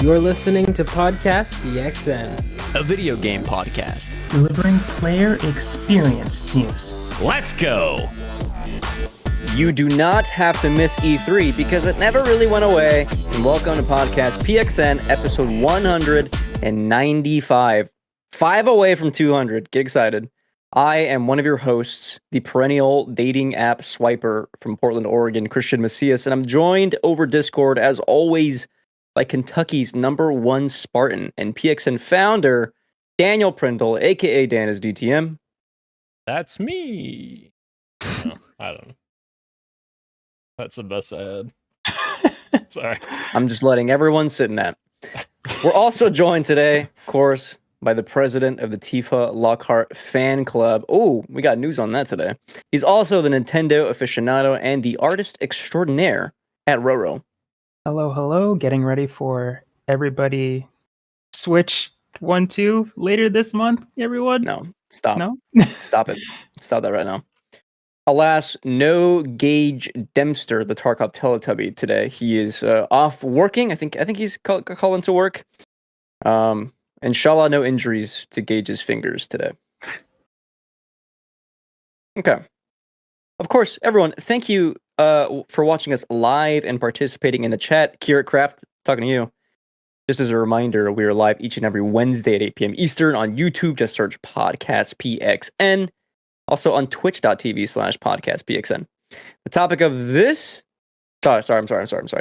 You're listening to Podcast PXN, a video game podcast delivering player experience news. Let's go! You do not have to miss E3 because it never really went away. And welcome to Podcast PXN, episode 195. 5 away from 200. Get excited. I am one of your hosts, the perennial dating app swiper from Portland, Oregon, Christian Macias, and I'm joined over Discord, as always, by Kentucky's #1 Spartan and PXN founder, Daniel Prindle, aka Dan is DTM. That's me. No, I don't know. That's the best I had. Sorry. I'm just letting everyone sit in that. We're also joined today, of course, by the president of the Tifa Lockhart fan club. Oh, we got news on that today. He's also the Nintendo aficionado and the artist extraordinaire at Roro. Hello. Getting ready for everybody Switch 1-2 later this month, everyone? No, stop. No? Stop it. Stop that right now. Alas, no Gage Dempster, the Tarkov Teletubby, today. He is off working. I think he's calling to work. Inshallah, no injuries to Gage's fingers today. Okay. Of course, everyone, thank you for watching us live and participating in the chat. Kierat Craft, talking to you. Just as a reminder, we are live each and every Wednesday at 8 p.m. Eastern on YouTube. Just search Podcast PXN. Also on twitch.tv/Podcast PXN. The topic of this... I'm sorry.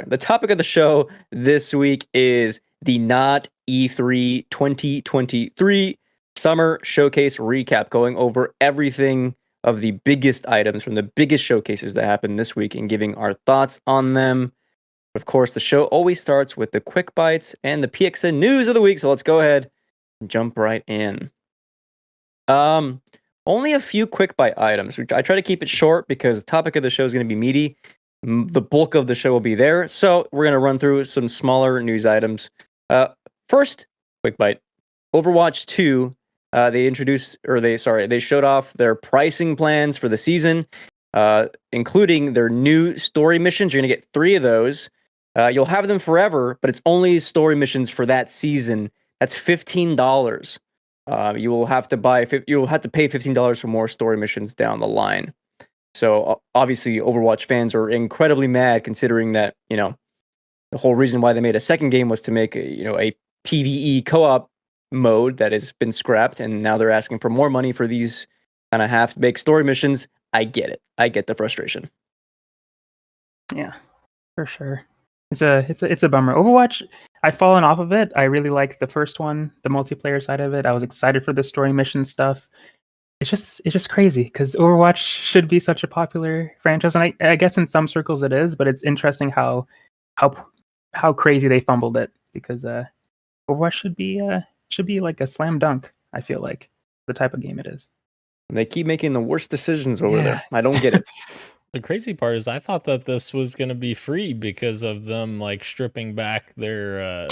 The topic of the show this week is the Not-E3 2023 Summer Showcase Recap, going over everything of the biggest items from the biggest showcases that happened this week and giving our thoughts on them. Of course, the show always starts with the quick bites and the PXN news of the week, so let's go ahead and jump right in. Only a few quick bite items. I try to keep it short because the topic of the show is going to be meaty. The bulk of the show will be there, so we're going to run through some smaller news items. First, quick bite. Overwatch 2, they showed off their pricing plans for the season, including their new story missions. You're going to get 3 of those. You'll have them forever, but it's only story missions for that season. That's $15. You will have to pay $15 for more story missions down the line. So obviously, Overwatch fans are incredibly mad, considering that the whole reason why they made a second game was to make a PvE co-op mode that has been scrapped, and now they're asking for more money for these kind of half-baked story missions. I get it. I get the frustration. Yeah, for sure. It's a bummer. Overwatch, I've fallen off of it. I really liked the first one, the multiplayer side of it. I was excited for the story mission stuff. It's just crazy because Overwatch should be such a popular franchise, and I guess in some circles it is. But it's interesting how crazy they fumbled it, because Overwatch should be like a slam dunk. I feel like the type of game it is. They keep making the worst decisions over there. I don't get it. The crazy part is I thought that this was going to be free because of them like stripping back their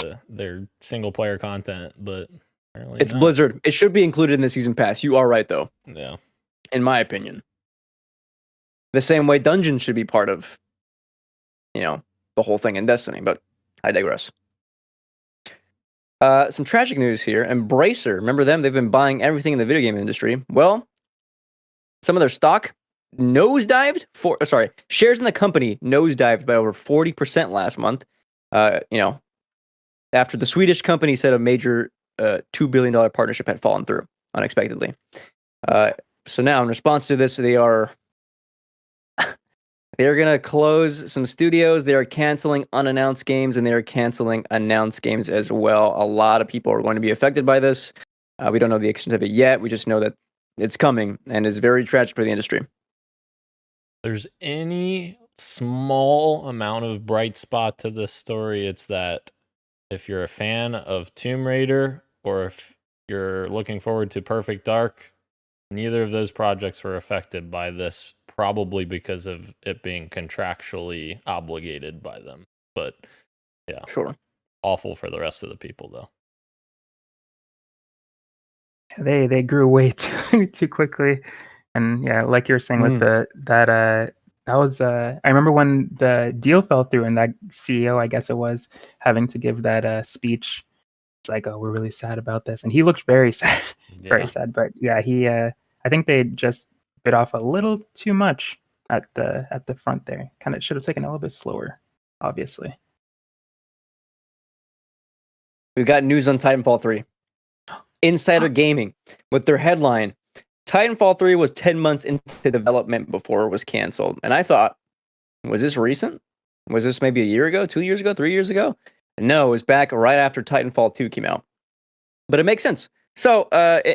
single player content, but apparently it's not. Blizzard. It should be included in the season pass. You are right, though. Yeah. In my opinion. The same way Dungeons should be part of, the whole thing in Destiny, but I digress. Some tragic news here. Embracer, remember them? They've been buying everything in the video game industry. Well, some of their stock nosedived. Shares in the company nosedived by over 40% last month. After the Swedish company said a major $2 billion partnership had fallen through unexpectedly. So now, in response to this, they are going to close some studios. They are canceling unannounced games, and they are canceling announced games as well. A lot of people are going to be affected by this. We don't know the extent of it yet. We just know that it's coming, and it's very tragic for the industry. There's any small amount of bright spot to this story, it's that if you're a fan of Tomb Raider or if you're looking forward to Perfect Dark, neither of those projects were affected by this, probably because of it being contractually obligated by them. But yeah, sure. Awful for the rest of the people, though. They grew way too quickly, and yeah, like you were saying with that That was I remember when the deal fell through and that CEO, I guess it was, having to give that speech. It's like, oh, we're really sad about this, and he looked very sad, very Yeah. sad. But yeah, he I think they just bit off a little too much at the front there. Kind of should have taken it a little bit slower, obviously. We've got news on Titanfall 3. Insider Gaming with their headline, Titanfall 3 was 10 months into development before it was canceled. And I thought, was this recent? Was this maybe a year ago, 2 years ago, 3 years ago? No, it was back right after Titanfall 2 came out. But it makes sense. So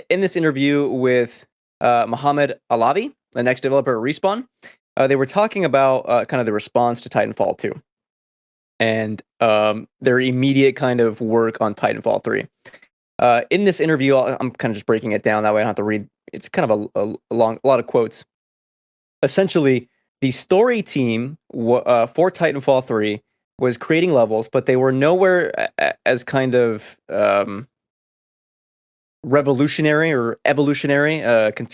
in this interview with Mohammed Alavi, the next developer at Respawn, they were talking about kind of the response to Titanfall 2 and their immediate kind of work on Titanfall 3. In this interview, I'm kind of just breaking it down. That way I don't have to read. It's kind of a lot of quotes. Essentially, the story team for Titanfall 3 was creating levels, but they were nowhere as kind of revolutionary or evolutionary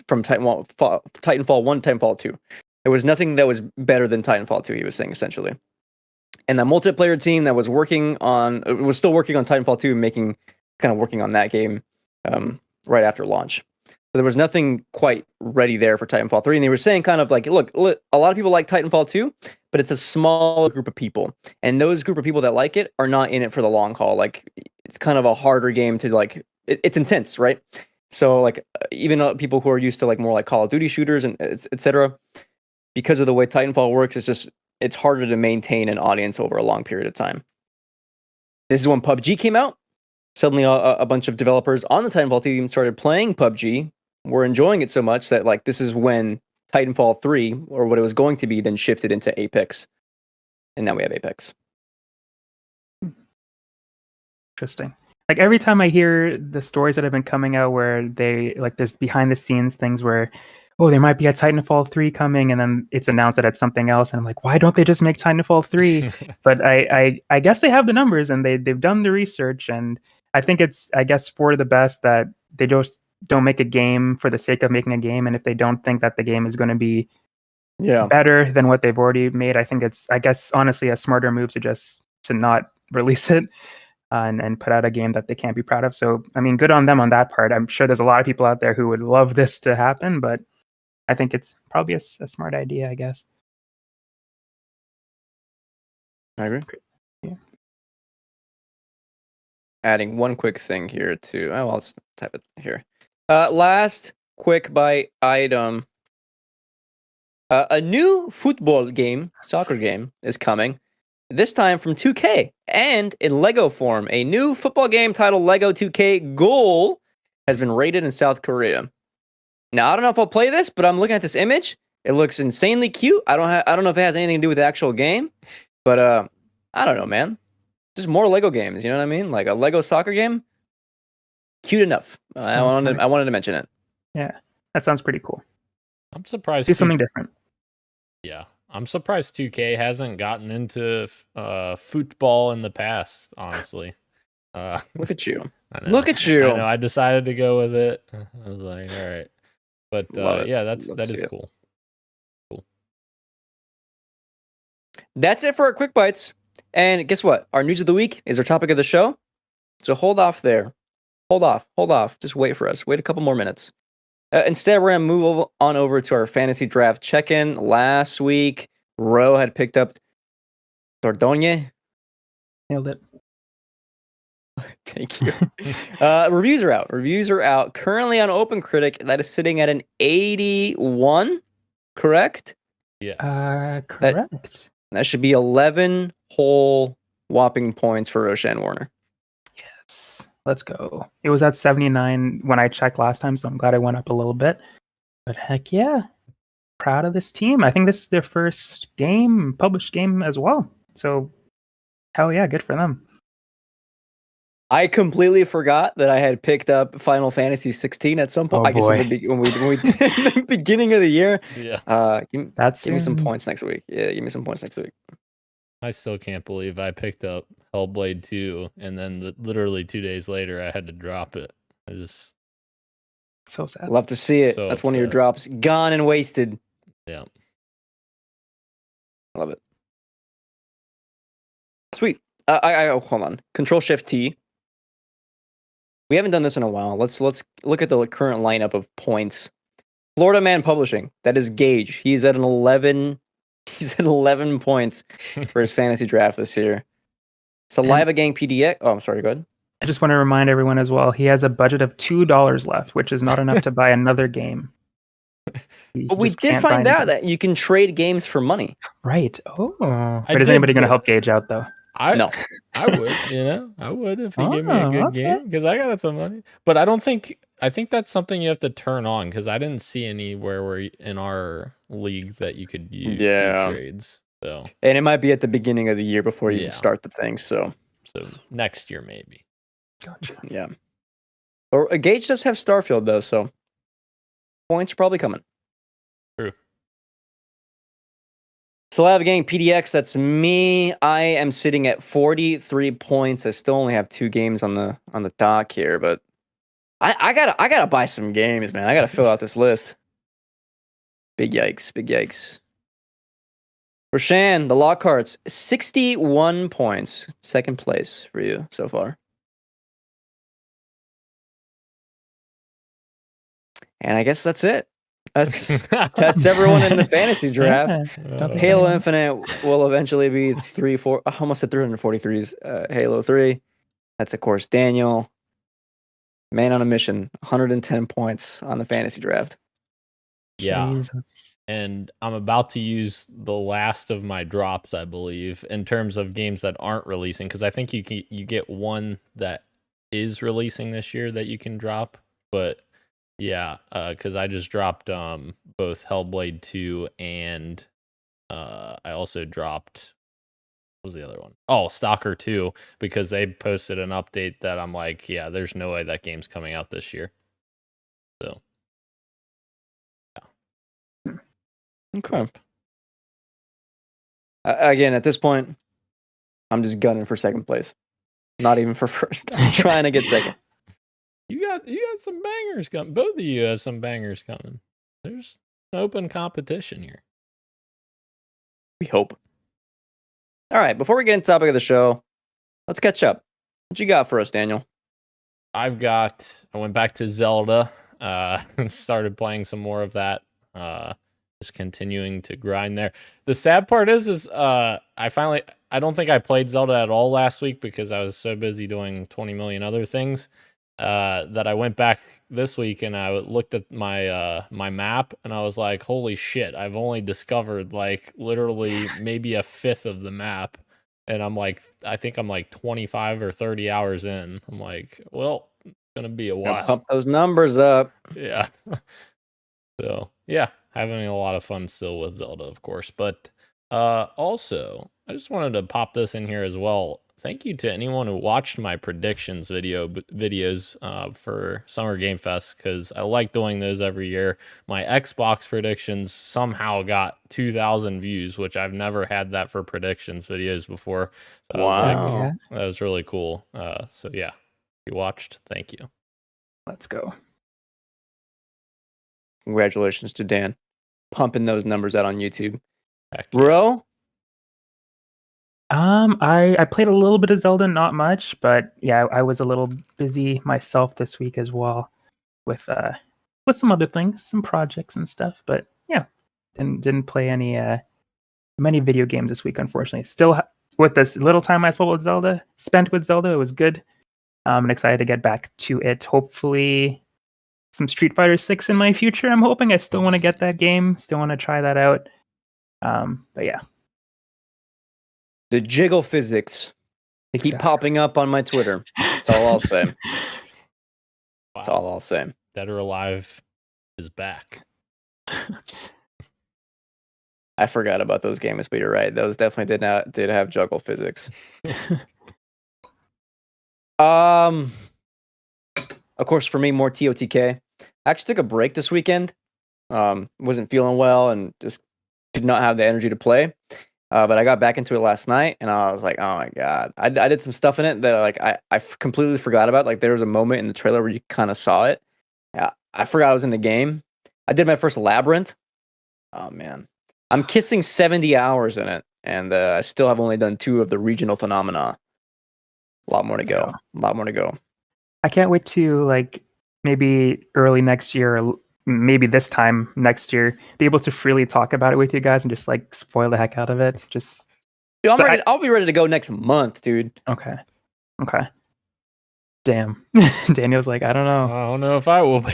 from Titanfall 1 to Titanfall 2. There was nothing that was better than Titanfall 2, he was saying, essentially. And the multiplayer team that was still working on Titanfall 2, working on that game right after launch. So there was nothing quite ready there for Titanfall 3. And they were saying kind of like, look, a lot of people like Titanfall 2, but it's a small group of people. And those group of people that like it are not in it for the long haul. Like, it's kind of a harder game to like, it's intense, right? So like, even people who are used to like more like Call of Duty shooters and etc., because of the way Titanfall works, it's harder to maintain an audience over a long period of time. This is when PUBG came out. Suddenly a bunch of developers on the Titanfall team started playing PUBG, were enjoying it so much that like this is when Titanfall 3, or what it was going to be, then shifted into Apex. And now we have Apex. Interesting. Like every time I hear the stories that have been coming out where they like there's behind the scenes things where, oh, there might be a Titanfall 3 coming, and then it's announced that it's something else, and I'm like, why don't they just make Titanfall 3? But I guess they have the numbers and they've done the research, and I think it's, I guess, for the best that they just don't make a game for the sake of making a game, and if they don't think that the game is going to be better than what they've already made, I think it's, I guess, honestly, a smarter move to not release it and put out a game that they can't be proud of. So, I mean, good on them on that part. I'm sure there's a lot of people out there who would love this to happen, but I think it's probably a smart idea, I guess. I agree. Yeah. Adding one quick thing here too. Oh, I'll type it here. Last quick buy item. A new football game, soccer game, is coming. This time from 2K and in Lego form. A new football game titled Lego 2K Goal has been rated in South Korea. Now, I don't know if I'll play this, but I'm looking at this image. It looks insanely cute. I don't know if it has anything to do with the actual game, but I don't know, man. Just more Lego games, you know what I mean? Like a Lego soccer game. Cute enough. I wanted to mention it. Yeah, that sounds pretty cool. I'm surprised. Do something different. Yeah, I'm surprised 2K hasn't gotten into football in the past. Honestly, look at you. Look at you. I know. I decided to go with it. I was like, all right, but yeah, that is cool. Cool. That's it for our quick bites. And guess what? Our news of the week is our topic of the show. So hold off there. Hold off. Just wait for us. Wait a couple more minutes. Instead, we're going to move on over to our fantasy draft check-in. Last week, Ro had picked up Dordogne. Nailed it. Thank you. Reviews are out. Currently on OpenCritic, that is sitting at an 81, correct? Yes. Correct. That should be 11 whole whopping points for Roshan Warner. Yes. Let's go. It was at 79 when I checked last time, so I'm glad I went up a little bit. But heck yeah. Proud of this team. I think this is their first published game as well. So hell yeah, good for them. I completely forgot that I had picked up Final Fantasy 16 at some point. Oh, I guess when we did the beginning of the year. Yeah. Give me some points next week. Yeah, give me some points next week. I still can't believe I picked up Hellblade 2, and then literally 2 days later, I had to drop it. I just so sad. Love to see it. So That's one of your drops gone and wasted. Yeah. Love it. Sweet. Hold on. Control Shift T. We haven't done this in a while. Let's look at the current lineup of points. Florida Man Publishing. That is Gage. He's at 11 points for his fantasy draft this year. Saliva Gang PDX. Oh, I'm sorry. Go ahead. I just want to remind everyone as well, he has a budget of $2 left, which is not enough to buy another game. But we did find out that you can trade games for money. Right. Oh. I But is did, anybody going to but- help Gage out, though? No. I would, I would if he gave me a good okay. game because I got some money. But I think that's something you have to turn on because I didn't see anywhere where in our league that you could use do trades. So And it might be at the beginning of the year before you Yeah. even start the thing. So next year maybe. Gotcha. yeah. Or Gage does have Starfield though, so points are probably coming. True. Saliva Gang PDX, that's me. I am sitting at 43 points. I still only have 2 games on the dock here, but I gotta buy some games, man. I gotta fill out this list. Big yikes. Roshan, the Lockharts, 61 points. Second place for you so far. And I guess that's it. That's everyone in the fantasy draft. Yeah. Halo Infinite will eventually be almost at 343's Halo 3. That's of course Daniel. Man on a mission, 110 points on the fantasy draft. Yeah. Jesus. And I'm about to use the last of my drops, I believe, in terms of games that aren't releasing, because I think you get one that is releasing this year that you can drop. But yeah, because I just dropped both Hellblade 2 and I also dropped, what was the other one? Oh, Stalker 2, because they posted an update that I'm like, yeah, there's no way that game's coming out this year. So Okay. Again, at this point, I'm just gunning for second place. Not even for first. I'm trying to get second. You got some bangers coming. Both of you have some bangers coming. There's an open competition here. We hope. All right, before we get into the topic of the show, let's catch up. What you got for us, Daniel? I went back to Zelda, and started playing some more of that. Just continuing to grind there. The sad part is I don't think I played Zelda at all last week because I was so busy doing 20 million other things. That I went back this week and I looked at my my map and I was like, holy shit, I've only discovered like literally maybe a fifth of the map. And I think I'm like 25 or 30 hours in. I'm like, well, it's gonna be a while. Pump those numbers up. Yeah. So yeah, having a lot of fun still with Zelda, of course. But also, I just wanted to pop this in here as well. Thank you to anyone who watched my predictions videos for Summer Game Fest, because I like doing those every year. My Xbox predictions somehow got 2,000 views, which I've never had that for predictions videos before. So I was like, that was really cool. So yeah, if you watched, thank you. Let's go. Congratulations to Dan. Pumping those numbers out on YouTube. Heck yeah. Bro? I played a little bit of Zelda, not much, but yeah, I was a little busy myself this week as well with some other things, some projects and stuff. But yeah, didn't play many video games this week, unfortunately. Still with this little time I spent with Zelda, it was good. I'm excited to get back to it. Hopefully, some Street Fighter 6 in my future. I'm hoping. I still want to get that game. Still want to try that out. But yeah. The jiggle physics keep popping up on my Twitter. That's all I'll say. That's all I'll say. Dead or Alive is back. I forgot about those games, but you're right. Those definitely did have juggle physics. Of course, for me, more TOTK. I actually took a break this weekend. Wasn't feeling well and just did not have the energy to play. But I got back into it last night, and I was like, "Oh my god!" I did some stuff in it that like I completely forgot about. Like there was a moment in the trailer where you kind of saw it. Yeah, I forgot I was in the game. I did my first labyrinth. Oh man, I'm kissing 70 hours in it, and I still have only done 2 of the regional phenomena. A lot more to go. A lot more to go. I can't wait to like maybe early next year, or maybe this time next year, be able to freely talk about it with you guys and just like spoil the heck out of it. Just Dude, So I'll be ready to go next month, dude. okay. Damn. Daniel's like, I don't I know. don't know if I will be.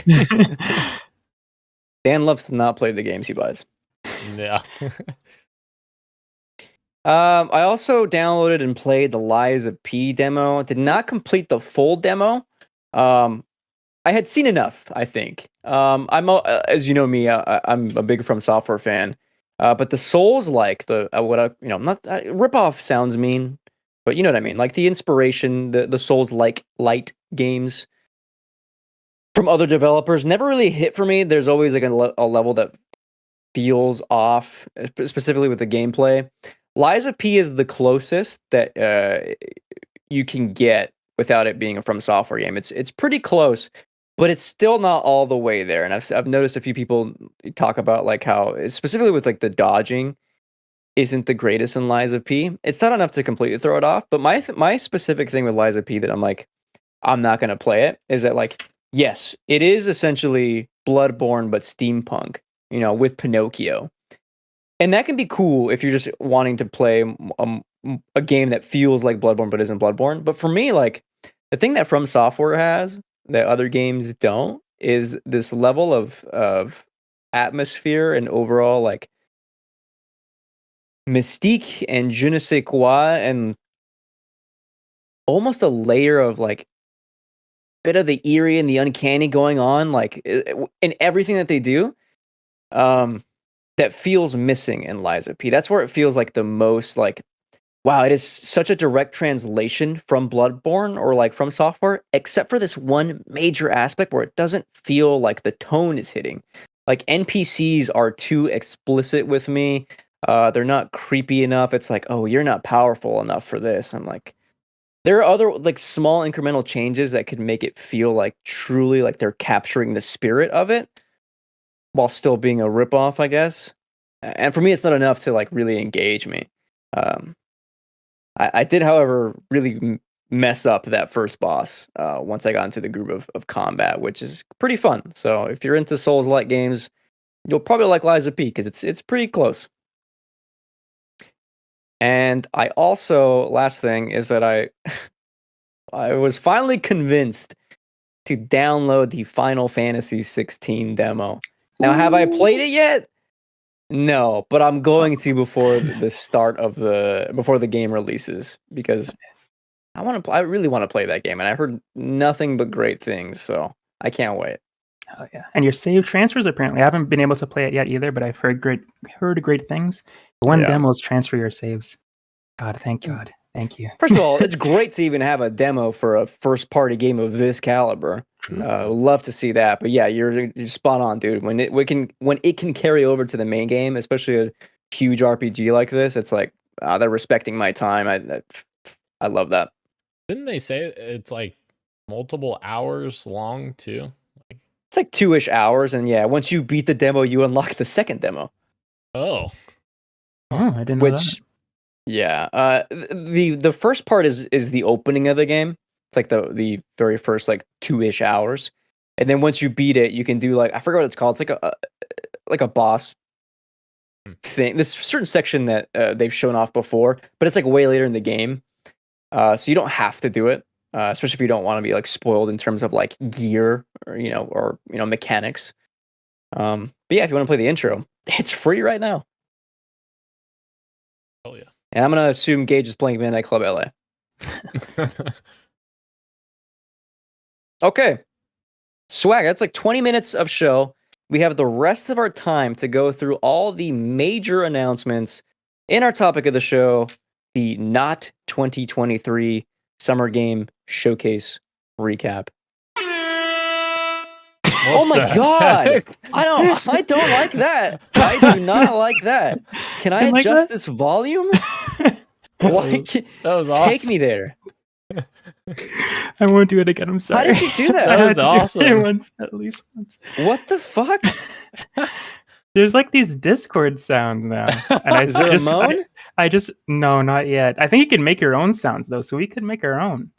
Dan loves to not play the games he buys. Yeah. I also downloaded and played the Lies of P demo. Did not complete the full demo. I had seen enough, I think. As you know me, I'm a big From Software fan. But the Souls-like, ripoff sounds mean, but you know what I mean. Like the inspiration, the Souls-like light games from other developers never really hit for me. There's always like a level that feels off, specifically with the gameplay. Lies of P is the closest that you can get without it being a From Software game. It's pretty close, but it's still not all the way there. And I've noticed a few people talk about like how, specifically with like the dodging, isn't the greatest in Lies of P. It's not enough to completely throw it off. But my specific thing with Lies of P that I'm like, I'm not gonna play it is that like, yes, it is essentially Bloodborne but steampunk, with Pinocchio. And that can be cool if you're just wanting to play a game that feels like Bloodborne but isn't Bloodborne. But for me, like, the thing that From Software has that other games don't is this level of atmosphere and overall, like, mystique and je ne sais quoi, and almost a layer of, like, bit of the eerie and the uncanny going on, like, in everything that they do. That feels missing in Lies of P. That's where it feels like the most like, wow, it is such a direct translation from Bloodborne or like From Software, except for this one major aspect where it doesn't feel like the tone is hitting. Like NPCs are too explicit with me. They're not creepy enough. It's like, oh, you're not powerful enough for this. I'm like, there are other like small incremental changes that could make it feel like truly like they're capturing the spirit of it, while still being a ripoff, I guess. And for me, it's not enough to like really engage me. I did, however, really mess up that first boss once I got into the groove of combat, which is pretty fun. So if you're into Souls-like games, you'll probably like Lies of P because it's pretty close. And I also, last thing is that I was finally convinced to download the Final Fantasy 16 demo. Now, have I played it yet? No, but I'm going to before the start of before the game releases, because I really want to play that game, and I heard nothing but great things, so I can't wait. Oh yeah, and your save transfers apparently. I haven't been able to play it yet either, but I've heard great things. One demo is transfer your saves. God, thank God, thank you. First of all, it's great to even have a demo for a first-party game of this caliber. Love to see that, but yeah, you're spot on, dude. When it can carry over to the main game, especially a huge RPG like this, it's like they're respecting my time. I love that. Didn't they say it's like multiple hours long too? It's like 2-ish hours, and yeah, once you beat the demo, you unlock the second demo. Oh, I didn't know that. Yeah, the first part is the opening of the game. It's like the very first like 2-ish hours, and then once you beat it, you can do like, I forgot what it's called. It's like a boss thing. This certain section that they've shown off before, but it's like way later in the game, so you don't have to do it, especially if you don't want to be like spoiled in terms of like gear or mechanics. But yeah, if you want to play the intro, it's free right now. oh yeah. And I'm gonna assume Gage is playing Midnight Club LA. Okay. Swag, that's like 20 minutes of show. We have the rest of our time to go through all the major announcements in our topic of the show, the Not 2023 Summer Game Showcase recap. Oh my god! I don't like that. I do not like that. Can I adjust this volume? Why? That was awesome. Take me there. I won't do it again. I'm sorry. How did you do that? That was awesome. At least once. What the fuck? There's like these Discord sounds now. And Is there a moan? No, not yet. I think you can make your own sounds though, so we could make our own.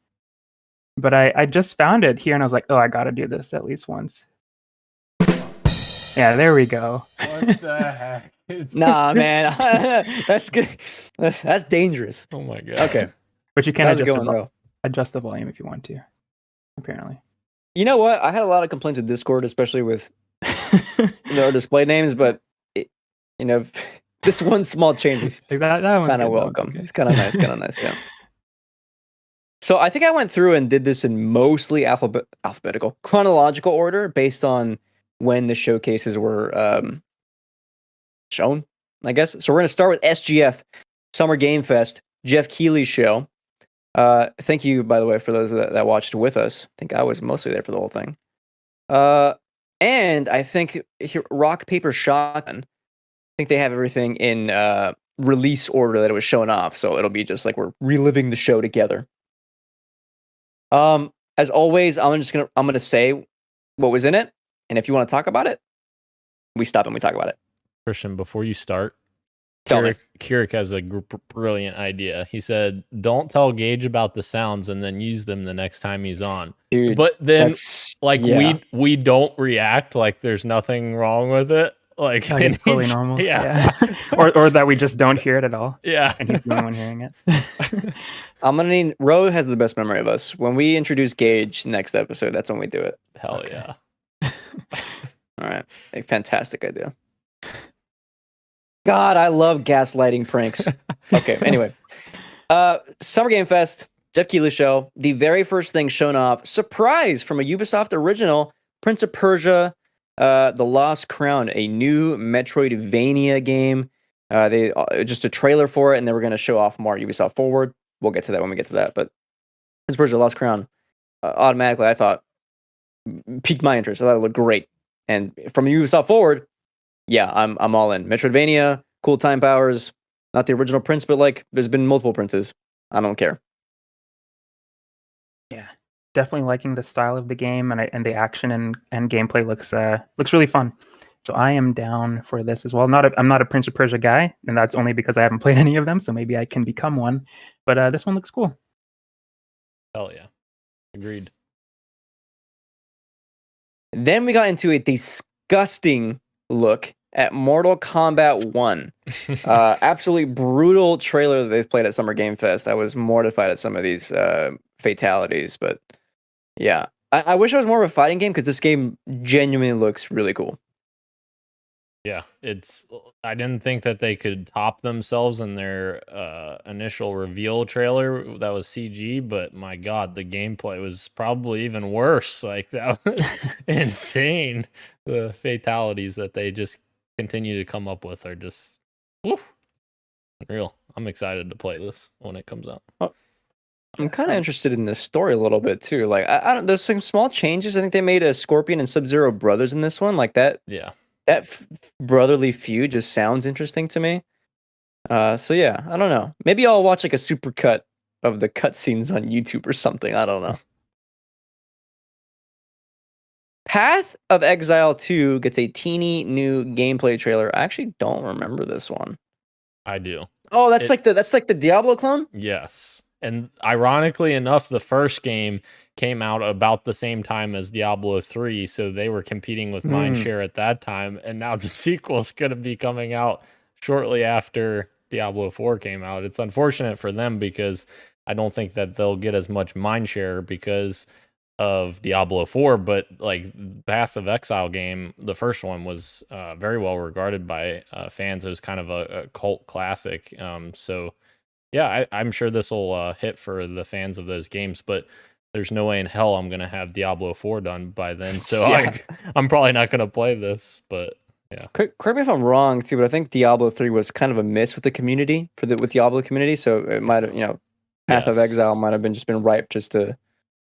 But I just found it here and I was like, oh, I gotta do this at least once. Yeah, there we go. What the heck? Nah, man. That's good. That's dangerous. Oh my god. Okay. But you can How's it going, though? adjust the volume if you want to, apparently. You know what? I had a lot of complaints with Discord, especially with their display names, but this one small change is Like that one's kind of good, welcome. okay. It's kind of nice, yeah. So I think I went through and did this in mostly alphabetical, chronological order based on when the showcases were shown, I guess. So we're going to start with SGF, Summer Game Fest, Geoff Keighley's show. Thank you, by the way, for those that watched with us. I think I was mostly there for the whole thing. And I think Rock, Paper, Shotgun, I think they have everything in release order that it was shown off. So it'll be just like we're reliving the show together. As always, I'm gonna say what was in it, and if you want to talk about it, we stop and we talk about it. Christian, before you start, Tell me. Kirik has a brilliant idea. He said, "Don't tell Gage about the sounds, and then use them the next time he's on." Dude, but then, yeah. we don't react like there's nothing wrong with it. Like it's totally normal. Yeah. or that we just don't hear it at all. Yeah. And he's the only one hearing it. I'm gonna need Ro has the best memory of us. When we introduce Gage next episode, that's when we do it. Hell Okay. yeah. All right. A fantastic idea. God, I love gaslighting pranks. Okay, anyway. Summer Game Fest, Geoff Keighley show. The very first thing shown off, surprise from a Ubisoft original, Prince of Persia, The Lost Crown, a new Metroidvania game. They just a trailer for it, and they were going to show off more Ubisoft Forward. We'll get to that when we get to that. But Prince of Persia, The Lost Crown, automatically, I thought, piqued my interest. I thought it looked great. And from Ubisoft Forward, yeah, I'm all in. Metroidvania, cool time powers, not the original Prince, but like there's been multiple Princes. I don't care. Yeah, definitely liking the style of the game, and the action and gameplay looks really fun. So I am down for this as well. I'm not a Prince of Persia guy, and that's only because I haven't played any of them. So maybe I can become one. But this one looks cool. Hell yeah. Agreed. Then we got into a disgusting look at Mortal Kombat 1. Absolutely brutal trailer that they've played at Summer Game Fest. I was mortified at some of these fatalities, but yeah. I wish it was more of a fighting game because this game genuinely looks really cool. Yeah, I didn't think that they could top themselves in their initial reveal trailer that was CG, but my god, the gameplay was probably even worse. Like that was insane. The fatalities that they just continue to come up with are just unreal. I'm excited to play this when it comes out. I'm kind of interested in this story a little bit too. Like I don't. There's some small changes. I think they made a Scorpion and Sub-Zero brothers in this one. Like that. Yeah. That brotherly feud just sounds interesting to me. So yeah, I don't know. Maybe I'll watch like a super cut of the cutscenes on YouTube or something. I don't know. Path of Exile 2 gets a teeny new gameplay trailer. I actually don't remember this one. I do. Oh, that's like the Diablo clone? Yes. And ironically enough, the first game came out about the same time as Diablo 3, so they were competing with Mindshare at that time, and now the sequel is going to be coming out shortly after Diablo 4 came out. It's unfortunate for them because I don't think that they'll get as much Mindshare because of Diablo 4, but like Path of Exile game, the first one was very well regarded by fans. It was kind of a cult classic. So yeah, I'm sure this will hit for the fans of those games, but there's no way in hell I'm going to have Diablo 4 done by then. So Yeah. I'm probably not going to play this, but yeah. Correct me if I'm wrong too, but I think Diablo 3 was kind of a miss with the community with Diablo community. So it might have, Path of Yes. Exile might have been ripe just to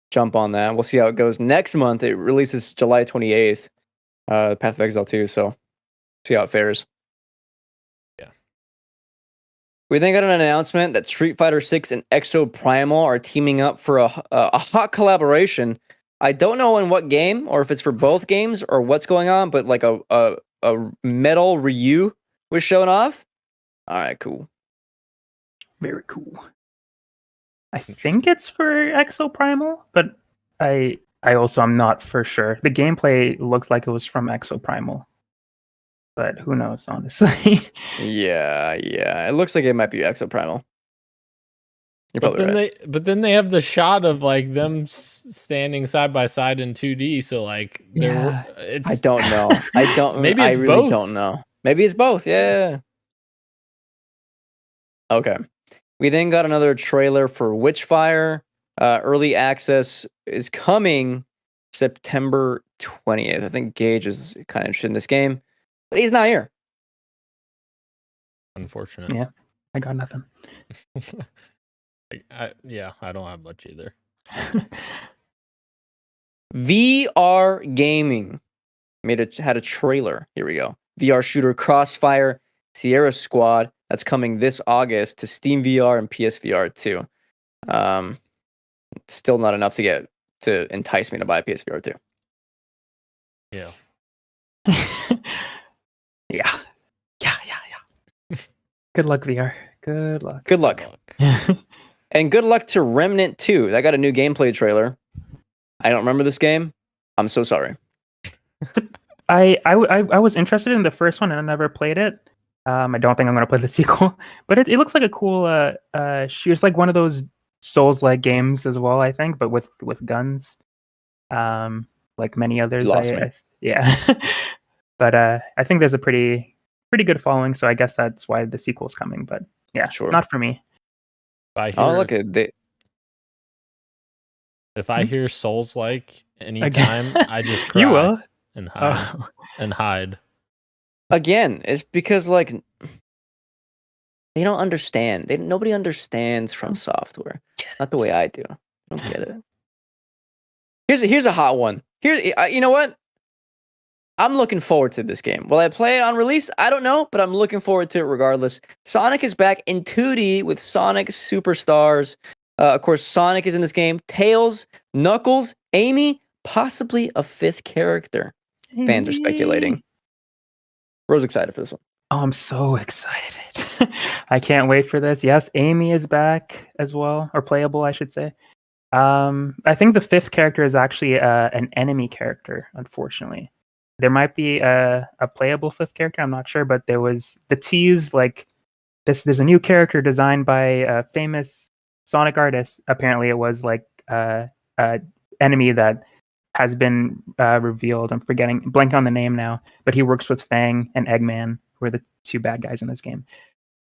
jump on that. We'll see how it goes next month. It releases July 28th. Path of Exile 2. So see how it fares. Yeah. We then got an announcement that Street Fighter 6 and Exo Primal are teaming up for a hot collaboration. I don't know in what game or if it's for both games or what's going on, but like a a metal Ryu was shown off. All right, cool. Very cool. I think it's for Exoprimal, but I also am not for sure. The gameplay looks like it was from Exoprimal, but who knows, honestly. Yeah. It looks like it might be Exoprimal. You're But probably then right. they have the shot of like them standing side by side in 2D. So like Yeah. it's I don't know. Maybe I it's really both. don't know. Maybe it's both. Yeah. Okay. We then got another trailer for Witchfire. Early access is coming September 20th. I think Gage is kind of interested in this game, but he's not here. Unfortunate. Yeah, I got nothing. I don't have much either. VR gaming had a trailer. Here we go. VR shooter Crossfire Sierra Squad. That's coming this August to Steam VR and PSVR too. Still not enough to entice me to buy a PSVR 2. Yeah. Yeah. Good luck, VR. Good luck. Good luck. And good luck to Remnant 2. That got a new gameplay trailer. I don't remember this game. I'm so sorry. I was interested in the first one and I never played it. I don't think I'm going to play the sequel, but it looks like a cool it's like one of those Souls-like games as well, I think, but with guns. Like many others. Yeah. But I think there's a pretty good following, so I guess that's why the sequel's coming, but yeah, Sure. not for me. If I hear Souls like anytime, I just cry. You will. And hide. And hide. Again, it's because like they don't understand. Nobody understands From Software. Not the way I do. I don't get it. Here's a hot one. You know what? I'm looking forward to this game. Will I play it on release? I don't know, but I'm looking forward to it regardless. Sonic is back in 2D with Sonic Superstars. Of course, Sonic is in this game. Tails, Knuckles, Amy, possibly a fifth character. Fans are speculating. Rose excited for this one. Oh, I'm so excited. I can't wait for this. Yes, Amy is back as well, or playable, I should say. I think the fifth character is actually an enemy character, unfortunately. There might be a playable fifth character, I'm not sure, but there was the tease, like, there's a new character designed by a famous Sonic artist. Apparently it was like a enemy that has been revealed. I'm blank on the name now, but he works with Fang and Eggman, who are the two bad guys in this game.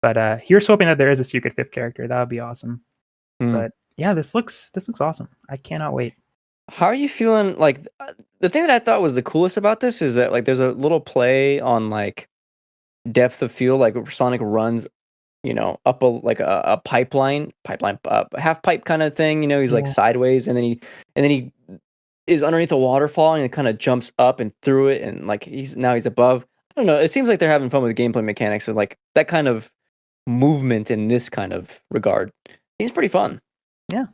But here's hoping that there is a secret fifth character. That would be awesome. But yeah, this looks awesome. I cannot wait. How are you feeling? Like, the thing that I thought was the coolest about this is that like there's a little play on like depth of field, like Sonic runs, up a pipeline, half pipe kind of thing. He's like sideways, and then he is underneath a waterfall, and it kind of jumps up and through it, and like he's above. I don't know. It seems like they're having fun with the gameplay mechanics, and like that kind of movement in this kind of regard. Seems pretty fun. Yeah,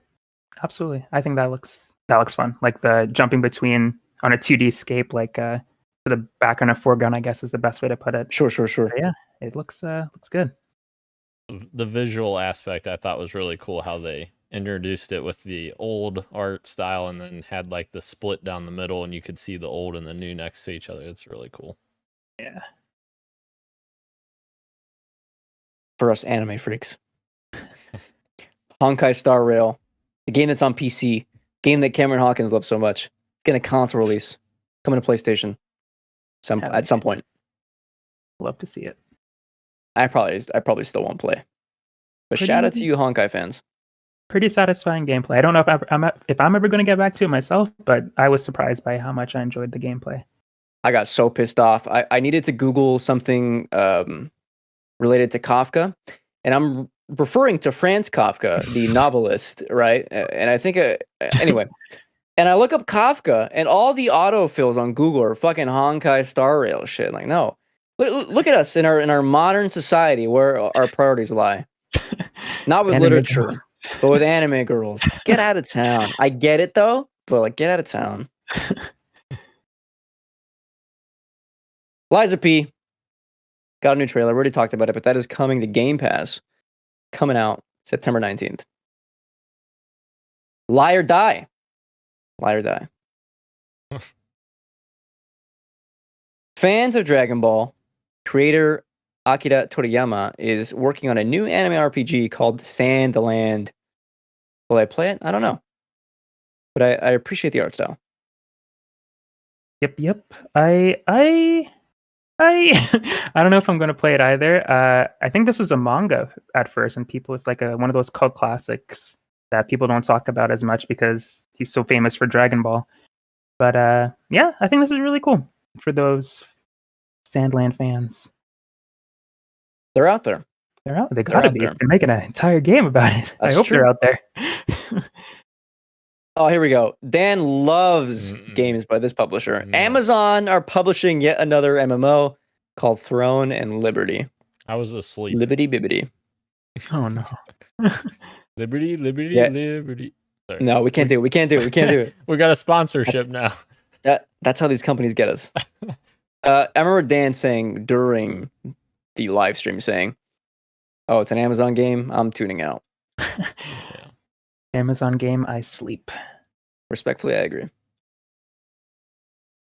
absolutely. I think that looks fun. Like the jumping between on a 2D scape, like to the back on a foreground, I guess is the best way to put it. Sure. But yeah, it looks good. The visual aspect I thought was really cool, how they introduced it with the old art style and then had like the split down the middle and you could see the old and the new next to each other. It's really cool. Yeah. For us anime freaks. Honkai Star Rail, the game that's on PC, game that Cameron Hawkins loves so much. Getting a console release, coming to PlayStation at some point. Love to see it. I probably still won't play. But shout out to you Honkai fans. Pretty satisfying gameplay. I don't know if I'm ever going to get back to it myself, but I was surprised by how much I enjoyed the gameplay. I got so pissed off. I needed to Google something related to Kafka, and I'm referring to Franz Kafka, the novelist, right? And I think anyway, and I look up Kafka, and all the autofills on Google are fucking Honkai Star Rail shit. Like, no, look at us in our modern society where our priorities lie. Not with literature, but with anime girls. Get out of town. I get it though, but like, get out of town. Liza P. got a new trailer. We already talked about it, but that is coming to Game Pass. Coming out September 19th. Lie or Die. Lie or Die. Fans of Dragon Ball, creator Akira Toriyama is working on a new anime RPG called Sandland. Will I play it? I don't know. But I appreciate the art style. Yep. I I don't know if I'm going to play it either. I think this was a manga at first, and people, it's like one of those cult classics that people don't talk about as much because he's so famous for Dragon Ball. But yeah, I think this is really cool for those Sandland fans. They're out there. They're out. They gotta out be. there. They're making an entire game about it. That's I hope true. they're out there. Oh, here we go. Dan loves games by this publisher. Amazon are publishing yet another MMO called Throne and Liberty. I was asleep. Liberty Bibbity. Oh no. Liberty, liberty, Yeah. liberty. Sorry. No, we can't do it. We got a sponsorship now. That's how these companies get us. I remember Dan saying during the live stream saying, "Oh, it's an Amazon game. I'm tuning out." Amazon game, I sleep. Respectfully, I agree.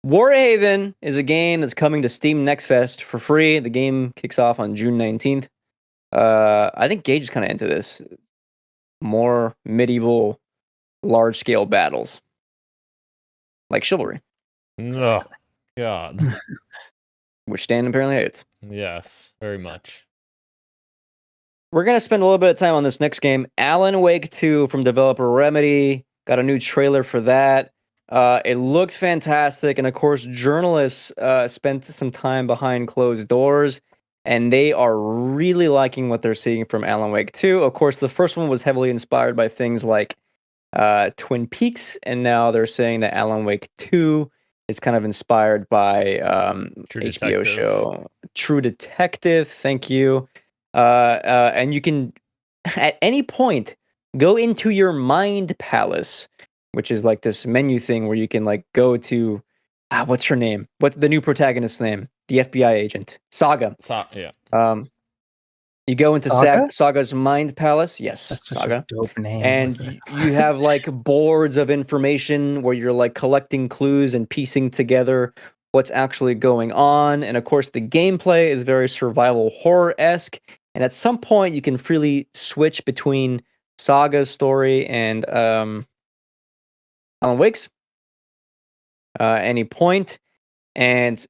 Warhaven is a game that's coming to Steam Next Fest for free. The game kicks off on June 19th. I think Gage is kind of into this. More medieval, large-scale battles. Like Chivalry. Oh, God. Which Dan apparently hates. Yes, very much. We're going to spend a little bit of time on this next game. Alan Wake 2 from developer Remedy. Got a new trailer for that. It looked fantastic. And of course, journalists spent some time behind closed doors. And they are really liking what they're seeing from Alan Wake 2. Of course, the first one was heavily inspired by things like Twin Peaks. And now they're saying that Alan Wake 2 is kind of inspired by True HBO Detective. show True Detective. Thank you. And you can, at any point, go into your mind palace, which is like this menu thing where you can like go to, what's her name? What's the new protagonist's name? The FBI agent, Saga. Yeah. You go into Saga? Saga's mind palace. Yes, That's such Saga. a dope name. And you have like boards of information where you're like collecting clues and piecing together what's actually going on. And of course, the gameplay is very survival horror-esque. And at some point, you can freely switch between Saga's story and Alan Wake's. Any point. And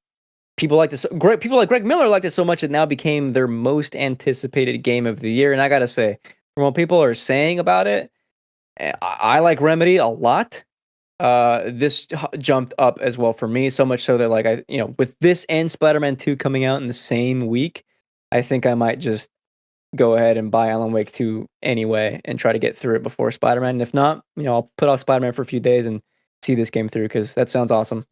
people like this. People like Greg Miller liked it so much it now became their most anticipated game of the year. And I gotta say, from what people are saying about it, I like Remedy a lot. This jumped up as well for me, so much so that like with this and Spider-Man 2 coming out in the same week, I think I might just go ahead and buy Alan Wake 2 anyway and try to get through it before Spider-Man. And if not, I'll put off Spider-Man for a few days and see this game through because that sounds awesome.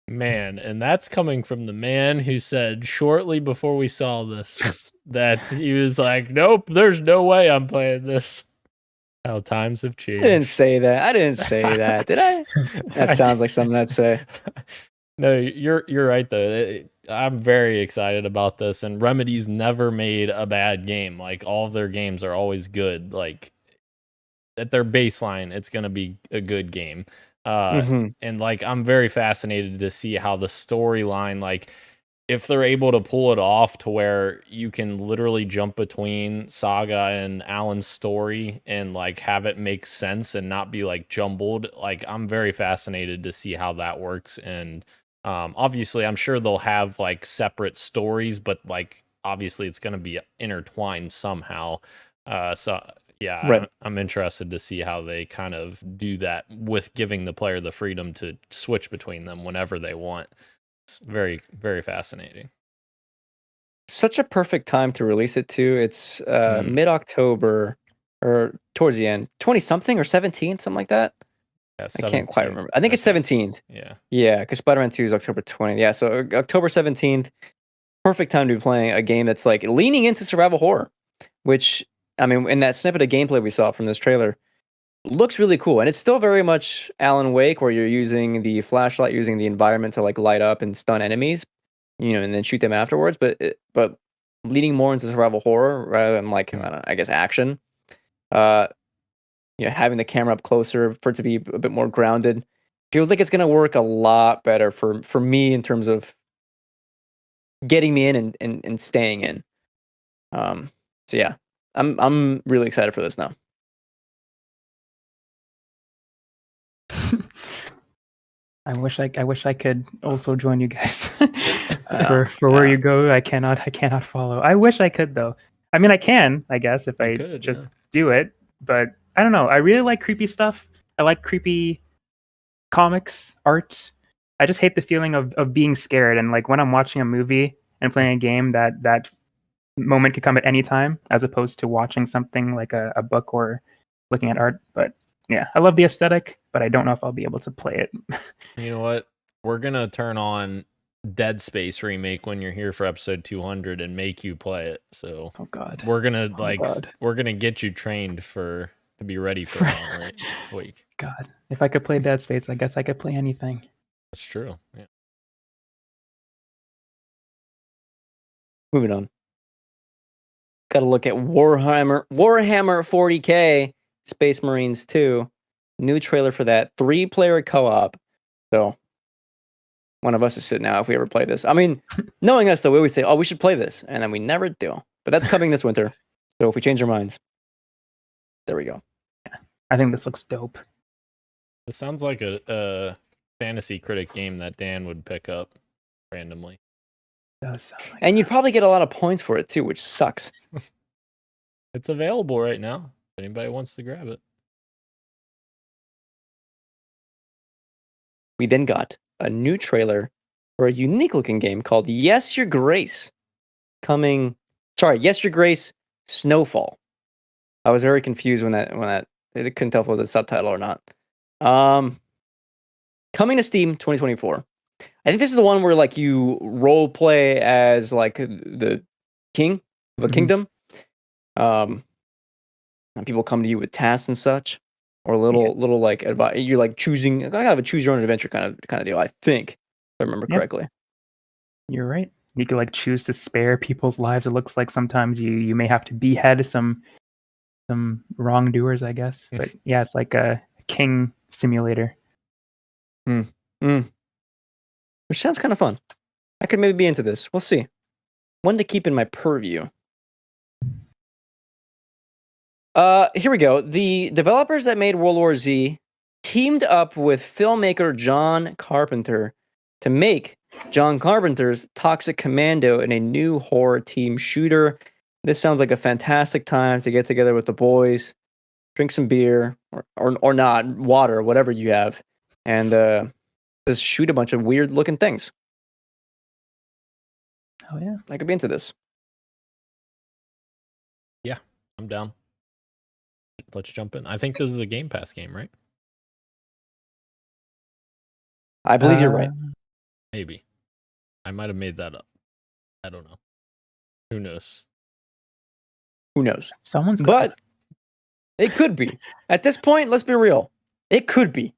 Man, and that's coming from the man who said shortly before we saw this that he was like, nope, there's no way I'm playing this. How times have changed. I didn't say that. Did I? That sounds like something I'd say. No, you're right though. I'm very excited about this, and Remedy's never made a bad game. Like all of their games are always good. Like at their baseline, it's gonna be a good game. And like I'm very fascinated to see how the storyline, like if they're able to pull it off to where you can literally jump between Saga and Alan's story and like have it make sense and not be like jumbled. Like I'm very fascinated to see how that works. And obviously I'm sure they'll have like separate stories, but like obviously it's going to be intertwined somehow. So yeah, right. I'm interested to see how they kind of do that with giving the player the freedom to switch between them whenever they want. It's very, very fascinating. Such a perfect time to release it too. It's mid-October or towards the end, 20-something or 17th, something like that. Yeah, I can't quite remember. I think it's 17th. Yeah, because Spider-Man 2 is October 20th. Yeah, so October 17th, perfect time to be playing a game that's like leaning into survival horror, which, I mean, in that snippet of gameplay we saw from this trailer, looks really cool. And it's still very much Alan Wake, where you're using the flashlight, using the environment to like light up and stun enemies. and then shoot them afterwards. But leaning more into survival horror rather than like I guess action. Having the camera up closer for it to be a bit more grounded feels like it's gonna work a lot better for me in terms of getting me in and staying in. So yeah, I'm really excited for this now. I wish I could also join you guys. For where you go, I cannot follow. I wish I could though. I mean, I can, I guess, if I just do it. But I don't know. I really like creepy stuff. I like creepy comics, art. I just hate the feeling of being scared. And like when I'm watching a movie and playing a game, that moment could come at any time, as opposed to watching something like a book or looking at art. But yeah, I love the aesthetic, but I don't know if I'll be able to play it. You know what? We're gonna turn on Dead Space remake when you're here for episode 200 and make you play it. So oh god, we're gonna we're gonna get you trained to be ready for that week. God, if I could play Dead Space, I guess I could play anything. That's true. Yeah. Moving on. Got to look at Warhammer 40K Space Marines 2. New trailer for that 3-player co-op. So one of us is sitting out if we ever play this. I mean, knowing us though, we always say, "Oh, we should play this," and then we never do. But that's coming this winter. So if we change our minds, there we go. Yeah, I think this looks dope. It sounds like a fantasy critic game that Dan would pick up randomly. It does sound like and you probably get a lot of points for it too, which sucks. It's available right now. If anybody wants to grab it. We then got a new trailer for a unique looking game called Yes Your Grace. Yes Your Grace Snowfall. I was very confused when that I couldn't tell if it was a subtitle or not. Coming to Steam 2024. I think this is the one where like you role play as like the king of a kingdom. And people come to you with tasks and such, or little like advice. You're like choosing. I have a choose your own adventure kind of deal. I think, if I remember correctly. You're right. You could like choose to spare people's lives. It looks like sometimes you may have to behead some wrongdoers, I guess. But yeah, it's like a king simulator. Which sounds kind of fun. I could maybe be into this. We'll see. One to keep in my purview. Here we go. The developers that made World War Z teamed up with filmmaker John Carpenter to make John Carpenter's Toxic Commando in a new horror team shooter. This sounds like a fantastic time to get together with the boys, drink some beer or not, water, whatever you have, and just shoot a bunch of weird looking things. Oh yeah, I could be into this. Yeah, I'm down. Let's jump in. I think this is a Game Pass game, right? I believe you're right. Maybe. I might have made that up. I don't know. Who knows? Who knows? But it could be. At this point, let's be real. It could be.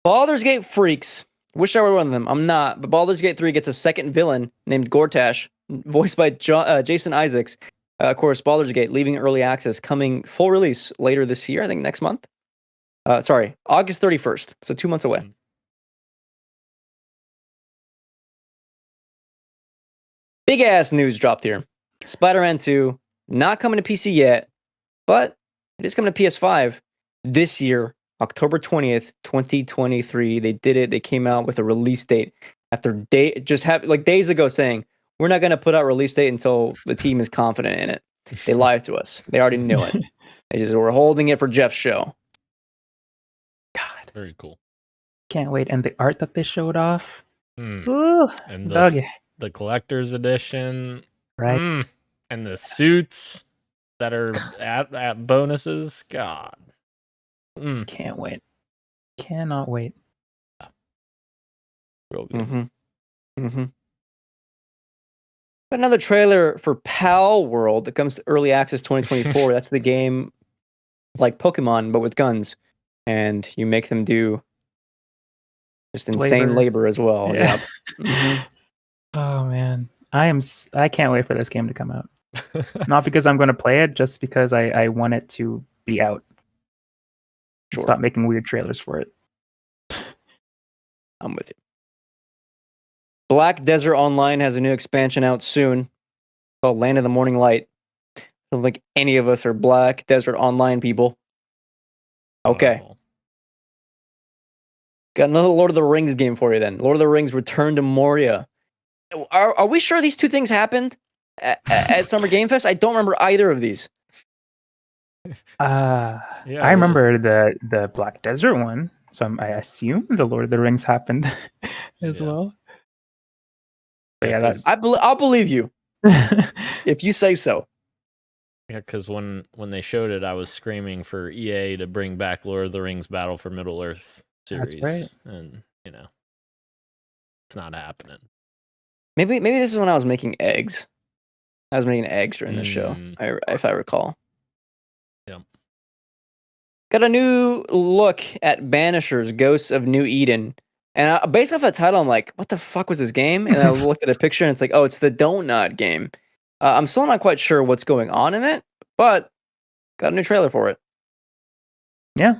Baldur's Gate freaks. Wish I were one of them. I'm not. But Baldur's Gate 3 gets a second villain named Gortash, voiced by Jason Isaacs. Of course, Baldur's Gate leaving early access, coming full release later this year. I think next month. August 31st. So 2 months away. Big ass news dropped here. Spider-Man 2, not coming to PC yet, but it is coming to PS5 this year, October 20th, 2023. They did it. They came out with a release date after days ago saying, we're not going to put out release date until the team is confident in it. They lied to us. They already knew it. They just were holding it for Geoff's show. God. Very cool. Can't wait. And the art that they showed off. Ooh, and the collector's edition. Right. And the suits that are at bonuses. God. Can't wait. Cannot wait. Real good. Another trailer for Pal World that comes to early access 2024. That's the game like Pokemon, but with guns. And you make them do Just insane Labor. labor as well. Yeah. Yep. Mhm. Oh man, I can't wait for this game to come out. Not because I'm going to play it, just because I want it to be out. Sure. Stop making weird trailers for it. I'm with you. Black Desert Online has a new expansion out soon called Land of the Morning Light. I don't think any of us are Black Desert Online people. Okay. Oh, Got another Lord of the Rings game for you then. Lord of the Rings Return to Moria. Are we sure these two things happened at Summer Game Fest? I don't remember either of these. Yeah, I remember the Black Desert one, so I assume the Lord of the Rings happened as Yeah. well. But Yeah, yeah, 'cause- I'll believe you that if you say so. Yeah, because when they showed it, I was screaming for EA to bring back Lord of the Rings Battle for Middle Earth That's series, right. and it's not happening. Maybe this is when I was making eggs. I was making eggs during this show, if I recall. Yep. Got a new look at Banishers: Ghosts of New Eden. And based off that title, I'm like, what the fuck was this game? And I looked at a picture and it's like, oh, it's the Donut game. I'm still not quite sure what's going on in it, but got a new trailer for it. Yeah,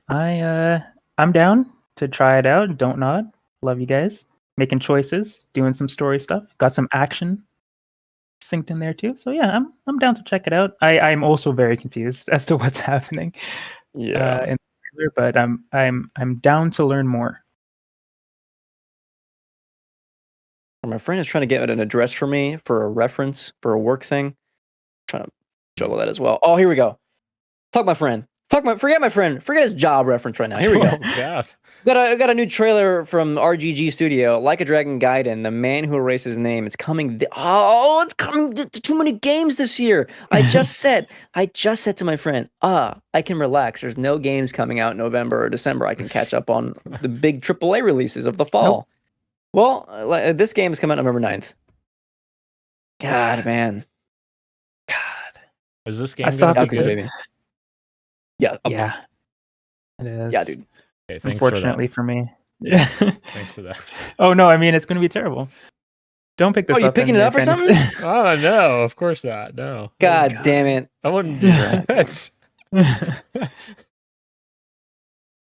I'm down to try it out. Don't nod. Love you guys. Making choices, doing some story stuff. Got some action synced in there too. So yeah, I'm down to check it out. I'm also very confused as to what's happening in the trailer, but I'm down to learn more. My friend is trying to get an address for me for a reference for a work thing. Trying to juggle that as well. Oh, here we go. Forget my friend. Forget his job reference right now. Here we go. Oh God. Got a new trailer from RGG Studio, Like a Dragon Gaiden, The Man Who Erased His Name. It's coming. It's coming to too many games this year. I just said to my friend, I can relax. There's no games coming out in November or December. I can catch up on the big AAA releases of the fall. Well, this game is coming out November 9th. God, man. God. Is this game I saw gonna be it, good? baby. Yeah. Yeah, it is. Yeah, dude. Okay, thanks for that. Unfortunately for me. Yeah. Thanks for that. Oh no, I mean it's going to be terrible. Don't pick this Oh, you up. picking in it your up or fantasy- something? Oh no, of course not. No. God damn it. I wouldn't do that.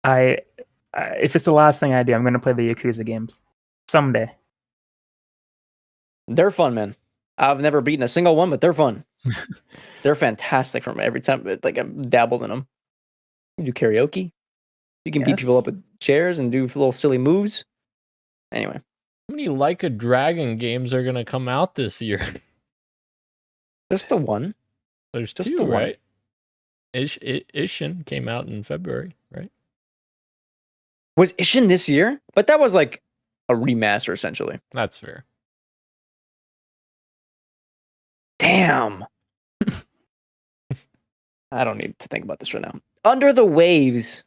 I if it's the last thing I do, I'm going to play the Yakuza games someday. They're fun, man. I've never beaten a single one, but they're fun. They're fantastic from every time. Like I've dabbled in them. You do karaoke. You can beat people up with chairs and do little silly moves. Anyway, How many Like a Dragon games are gonna come out this year? just the one. There's Just two, the one. right? Ishin came out in February, right? Was Ishin this year? But that was like a remaster, essentially. That's fair. Damn. I don't need to think about this right now. Under the Waves.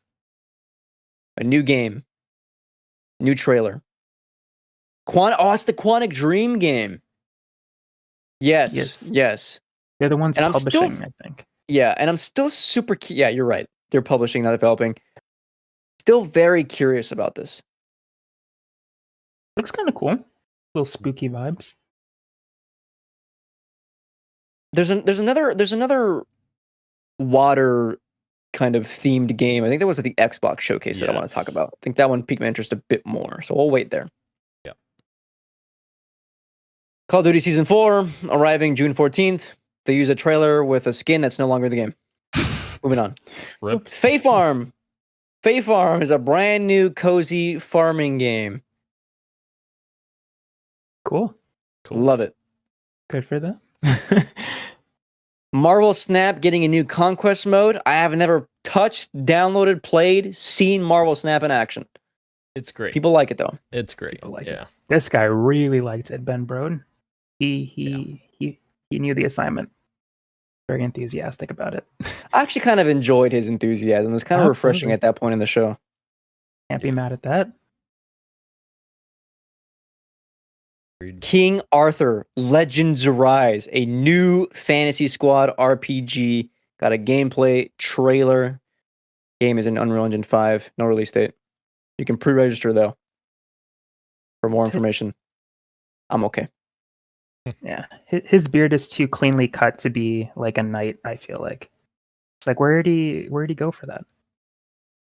A new game. New trailer. It's the Quantic Dream game. Yes. They're the ones And I'm publishing, still- I think. Yeah, and I'm still super yeah, you're right. They're publishing, not developing. Still very curious about this. Looks kind of cool. Little spooky vibes. There's another water kind of themed game. I think that was at the Xbox showcase that I want to talk Yes. about. I think that one piqued my interest a bit more, so we'll wait there. Yep. Call of Duty Season 4 arriving June 14th. They use a trailer with a skin that's no longer the game. Moving on. Rip. Fae Farm. Fae Farm is a brand new cozy farming game. Cool. Love it. Good for them. Marvel Snap getting a new conquest mode. I have never touched, downloaded, played, seen Marvel Snap in action. It's great. People like it though. It's great. People like yeah. This guy really liked it, Ben Brode. He knew the assignment. Very enthusiastic about it. I actually kind of enjoyed his enthusiasm. It was kind of refreshing Absolutely. at that point in the show. Can't be mad at that. Agreed. King Arthur Legends Arise, a new Fantasy Squad RPG. Got a gameplay trailer. Game is in Unreal Engine 5. No release date. You can pre-register though. for more information. I'm okay. Yeah, his beard is too cleanly cut to be like a knight. I feel like it's like where'd he go for that?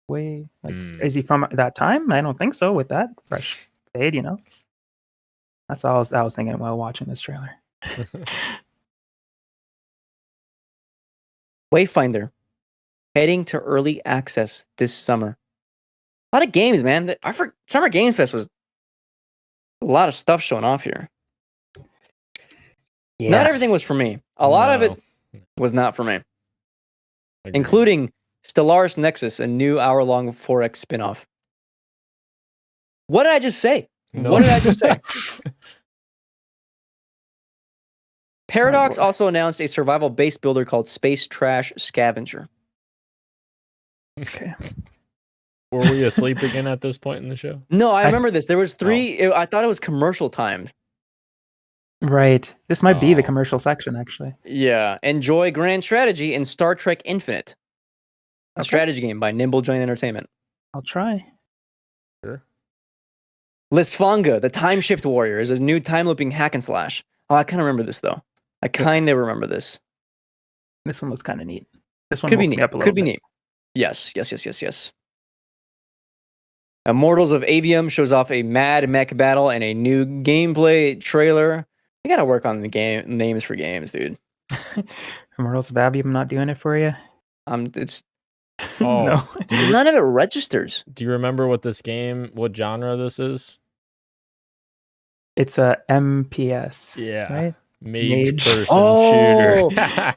Way like is he from that time? I don't think so. With that fresh fade, you know. That's all I was thinking while watching this trailer. Wayfinder heading to early access this summer. A lot of games, man. Summer Game Fest was a lot of stuff showing off here. Yeah. Not everything was for me. A lot of it was not for me, including Stellaris Nexus, a new hour-long 4X spinoff. What did I just say? No. What did I just say? Paradox also announced a survival-based builder called Space Trash Scavenger. Okay. Were we asleep again at this point in the show? No, I remember this. There was 3. I thought it was commercial timed. Right. This might be the commercial section, actually. Yeah. Enjoy Grand Strategy in Star Trek Infinite. A strategy game by Nimble Joint Entertainment. I'll try. Sure. Lisfanga, the Time Shift Warrior, is a new time-looping hack and slash. Oh, I kind of remember this, though. I kind of remember this. This one was kind of neat. This one Could be woke me neat. up a little Could be bit. neat. Yes. Immortals of Avium shows off a mad mech battle and a new gameplay trailer. I gotta work on the game names for games, dude. Immortals of Avium not doing it for you? It's No. none of it registers. Do you remember what genre this is? It's a MPS. Yeah. Right? Mage person Oh! shooter.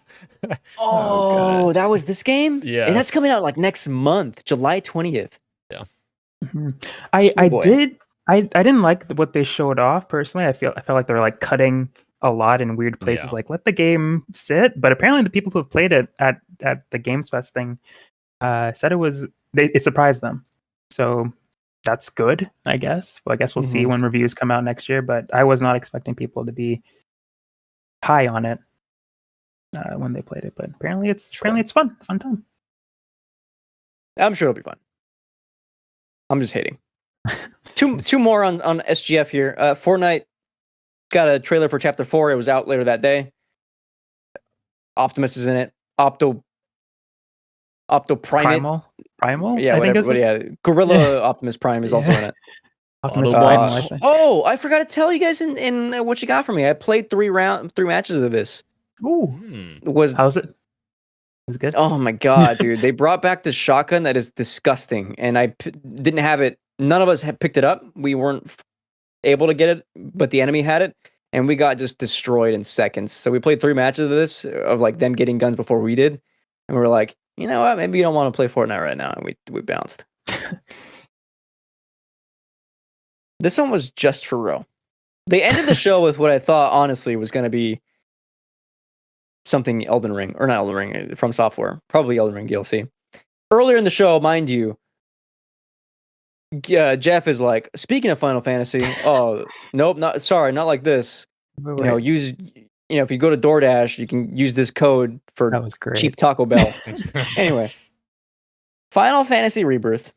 Oh, that was this game? Yeah. And that's coming out like next month, July 20th. Mhm. boy. I didn't like what they showed off personally. I felt like they were like cutting a lot in weird places. Yeah. Like let the game sit. But apparently the people who have played it at the Games Fest thing said it surprised them. So that's good, I guess. Well, I guess we'll see when reviews come out next year. But I was not expecting people to be high on it when they played it. But apparently it's fun time. I'm sure it'll be fun. I'm just hating. Two more on SGF here. Fortnite got a trailer for Chapter 4. It was out later that day. Optimus is in it. Opto Primate. Primal? Yeah, I think whatever. But yeah, Gorilla Optimus Prime is also in it. Optimus Autobots. Primal, I think. Oh, I forgot to tell you guys in what you got for me. I played 3 matches of this. Ooh. Was How's it? Was it good? Oh my god, dude! They brought back this shotgun that is disgusting, and I didn't have it. None of us had picked it up. We weren't able to get it, but the enemy had it, and we got just destroyed in seconds. So we played 3 matches of this, of like them getting guns before we did, and we were like, you know what? Maybe you don't want to play Fortnite right now, and we bounced. This one was just for real. They ended the show with what I thought honestly was going to be something Elden Ring, or not Elden Ring, from Software, probably Elden Ring DLC. Earlier in the show, mind you, Geoff is like, speaking of Final Fantasy, oh, nope, not like this. Wait. You know, if you go to DoorDash, you can use this code for That was great. cheap Taco Bell. Anyway, Final Fantasy Rebirth,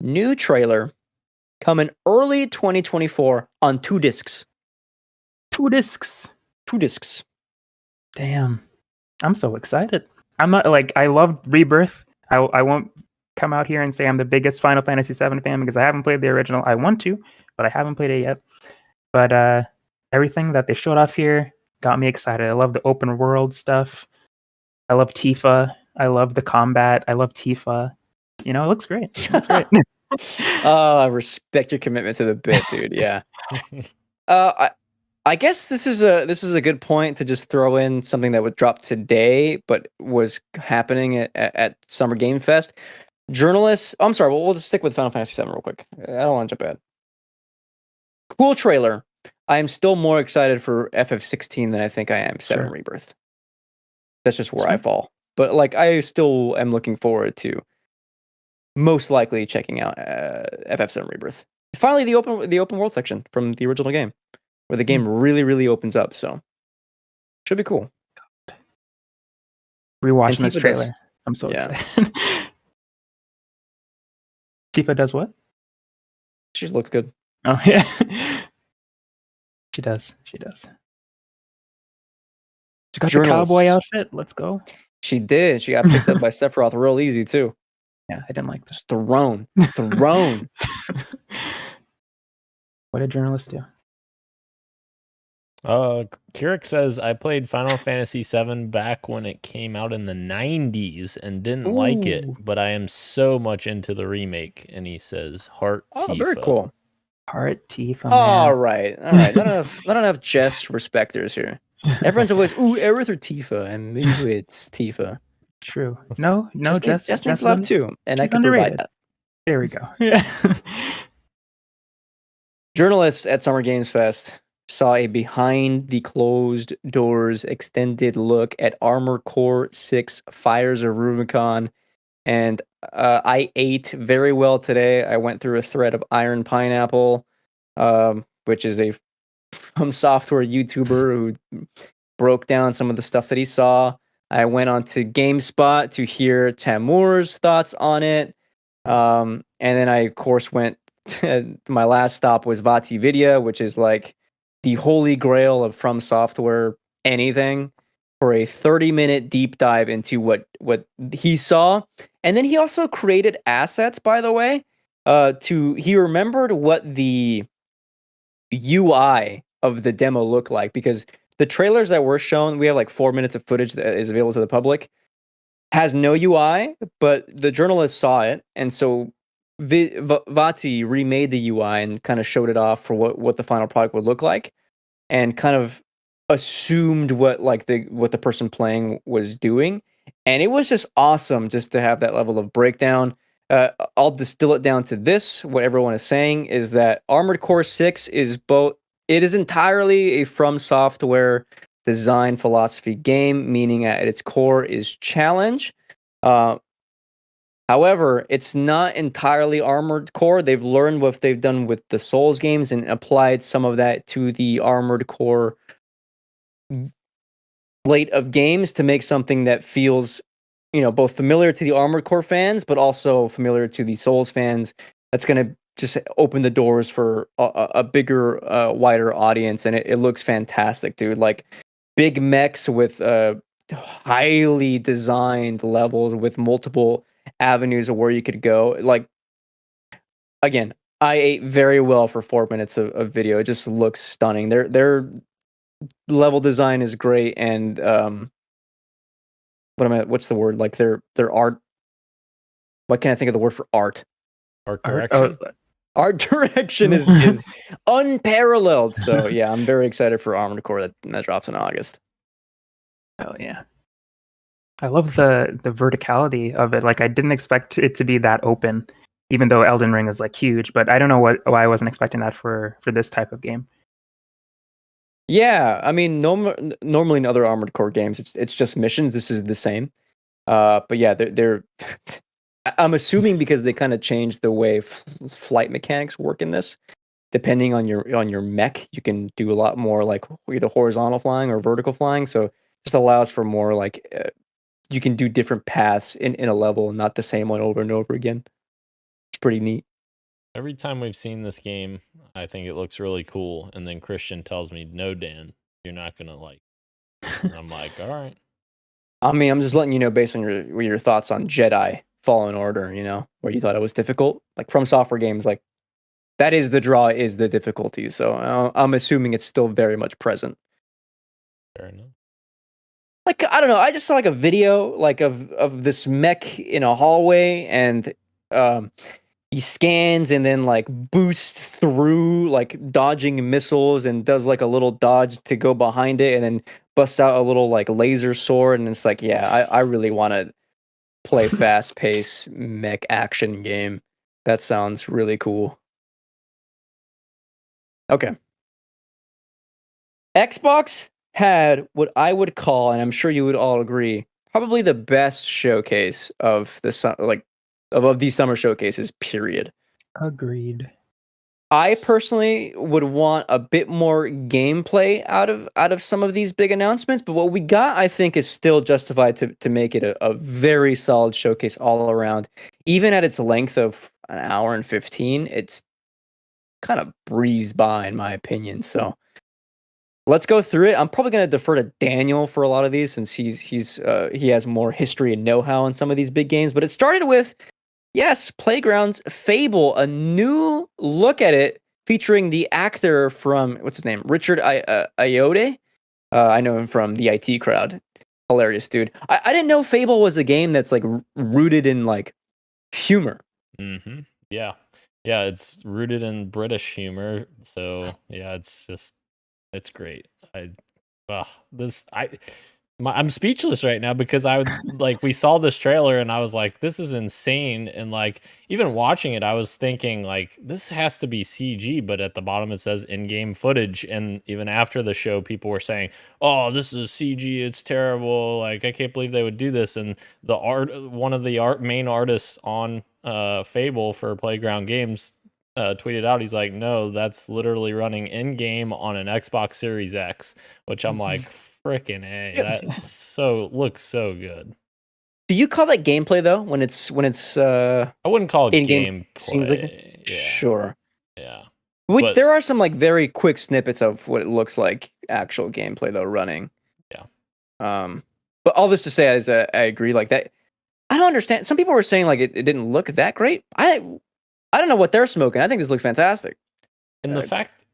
new trailer, coming early 2024 on 2 discs. 2 discs. 2 discs. Damn. I'm so excited. I'm not like I loved Rebirth. I won't come out here and say I'm the biggest Final Fantasy VII fan because I haven't played the original. I want to, but I haven't played it yet. But everything that they showed off here got me excited. I love the open world stuff. I love Tifa. I love the combat. I love Tifa. You know, it looks great. It looks great. Oh, I respect your commitment to the bit, dude. Yeah. I guess this is a good point to just throw in something that would drop today, but was happening at Summer Game Fest. Journalists. Oh, I'm sorry. We'll just stick with Final Fantasy VII real quick. I don't want to jump ahead. Cool trailer. I am still more excited for FF16 than I think I am 7 Rebirth. That's just where I fall. But like, I still am looking forward to most likely checking out FF7 Rebirth. Finally, the open world section from the original game, where the game really, really opens up. So, should be cool. Rewatching this trailer. I'm so excited. Tifa does what? She just looks good. Oh yeah, she does. She does. She got the cowboy Journalists. outfit. Let's go. She did. She got picked up by Sephiroth real easy too. Yeah, I didn't like Just thrown. Thrown. that. What did journalists do? Kirik says I played Final Fantasy VII back when it came out in the 90s and didn't like it, Ooh. but I am so much into the remake. And he says Heart Oh, Tifa. very cool. Heart Tifa, All man. right. Not enough Jess respecters here. Everyone's always, ooh, Aerith or Tifa, and maybe it's Tifa. True. No, Jess Jess needs love too, and I she's can provide underrated. that. There we go. Yeah. Journalists at Summer Games Fest saw a behind the closed doors extended look at Armored Core 6 Fires of Rubicon. And I ate very well today. I went through a thread of Iron Pineapple, which is a From Software YouTuber who broke down some of the stuff that he saw. I went on to GameSpot to hear Tamur's thoughts on it. And then I, of course, went my last stop was Vati Vidya, which is like the holy grail of From Software anything, for a 30-minute deep dive into what he saw. And then he also created assets, by the way. He remembered what the UI of the demo looked like, because the trailers that were shown, we have like 4 minutes of footage that is available to the public, has no UI, but the journalists saw it, and so Vati remade the UI and kind of showed it off for what the final product would look like, and kind of assumed what the person playing was doing, and it was just awesome just to have that level of breakdown. I'll distill it down to this: what everyone is saying is that Armored Core 6 is both. It is entirely a From Software design philosophy game, meaning at its core is challenge. However, it's not entirely Armored Core. They've learned what they've done with the Souls games and applied some of that to the Armored Core slate of games to make something that feels, both familiar to the Armored Core fans, but also familiar to the Souls fans. That's going to just open the doors for a bigger, wider audience, and it looks fantastic, dude. Like big mechs with highly designed levels with multiple avenues of where you could go. Like, again, I ate very well for 4 minutes of video. It just looks stunning. Their level design is great, and what's the word? Like their art. Why can't I think of the word for art? Art direction. Art direction is unparalleled. So yeah, I'm very excited for Armored Core that drops in August. Oh yeah. I love the verticality of it. Like, I didn't expect it to be that open, even though Elden Ring is like huge. But I don't know why I wasn't expecting that for this type of game. Yeah, I mean, normally in other Armored Core games, it's just missions. This is the same. But yeah, they're I'm assuming because they kind of changed the way flight mechanics work in this. Depending on your mech, you can do a lot more like either horizontal flying or vertical flying. So just allows for more like you can do different paths in a level, not the same one over and over again. It's pretty neat. Every time we've seen this game, I think it looks really cool. And then Christian tells me, no, Dan, you're not going to like it. And I'm like, all right. I mean, I'm just letting you know based on your thoughts on Jedi Fallen Order, where you thought it was difficult. Like From Software games, like that is the draw, is the difficulty. So I'm assuming it's still very much present. Fair enough. Like, I don't know. I just saw like a video like of this mech in a hallway, and he scans and then like boosts through, like dodging missiles, and does like a little dodge to go behind it, and then busts out a little like laser sword, and it's like, yeah, I really want to play fast paced mech action game. That sounds really cool. Okay. Xbox had what I would call, and I'm sure you would all agree, probably the best showcase of of these summer showcases, period. Agreed. I personally would want a bit more gameplay out of some of these big announcements, but what we got, I think, is still justified to make it a very solid showcase all around. Even at its length of an hour and 15, it's kind of breezed by in my opinion. So let's go through it. I'm probably going to defer to Daniel for a lot of these since he has more history and know-how in some of these big games. But it started with, yes, Playground's Fable, a new look at it featuring the actor from, what's his name? Richard Ayoade. I know him from the IT Crowd. Hilarious dude. I didn't know Fable was a game that's like rooted in like humor. Mm-hmm. Yeah. Yeah, it's rooted in British humor. So yeah, it's great. I'm speechless right now because we saw this trailer and I was like, this is insane. And like even watching it, I was thinking like this has to be CG, but at the bottom it says in-game footage. And even after the show, people were saying, "Oh, this is CG. It's terrible. Like I can't believe they would do this." And one of the main artists on Fable for Playground Games tweeted out, he's like, "No, that's literally running in game on an Xbox Series X," which I'm like, freaking A, that looks so good. Do you call that gameplay though? When it's I wouldn't call it in-game gameplay. scenes like that? Yeah. Sure. Yeah. There are some like very quick snippets of what it looks like actual gameplay though running. Yeah. But all this to say is I agree like that. I don't understand. Some people were saying like it didn't look that great. I don't know what they're smoking. I think this looks fantastic. And the fact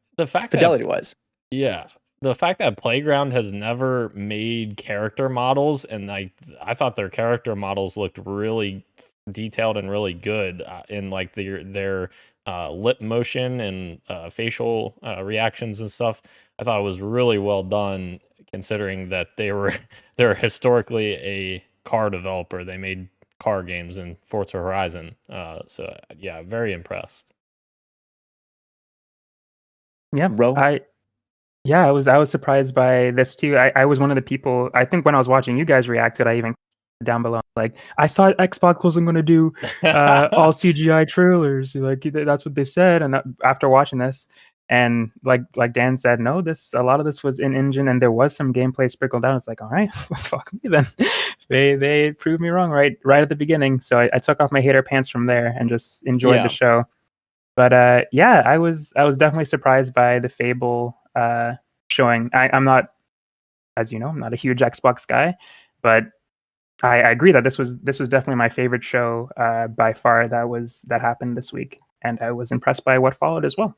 fidelity wise. Yeah. The fact that Playground has never made character models, and I thought their character models looked really detailed and really good in like their lip motion and facial reactions and stuff. I thought it was really well done, considering that they're historically a car developer. They made car games in Forza Horizon. So yeah, very impressed. Yeah, bro. I was surprised by this too. I was one of the people, I think when I was watching you guys react to it, I even down below like, I saw Xbox wasn't going to do all CGI trailers. Like that's what they said. And after watching this, and like Dan said, no, a lot of this was in engine, and there was some gameplay sprinkled out. It's like, all right, fuck me then. They proved me wrong right at the beginning. So I took off my hater pants from there and just enjoyed the show. But I was definitely surprised by the Fable showing. I'm not, as you know, I'm not a huge Xbox guy, but I agree that this was definitely my favorite show by far that happened this week, and I was impressed by what followed as well.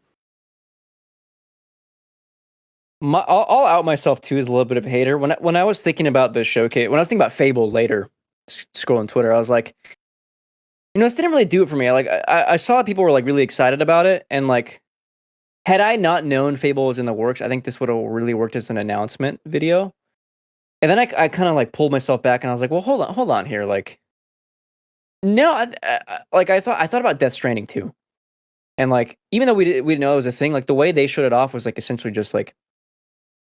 I'll out myself too as a little bit of a hater. When I was thinking about the showcase, when I was thinking about Fable later, scrolling Twitter, I was like, this didn't really do it for me. I saw people were like really excited about it, and like, had I not known Fable was in the works, I think this would have really worked as an announcement video. And then I kind of like pulled myself back, and I was like, well, hold on here, like, no, I thought about Death Stranding too, and like, even though we didn't know it was a thing, like the way they showed it off was like essentially just like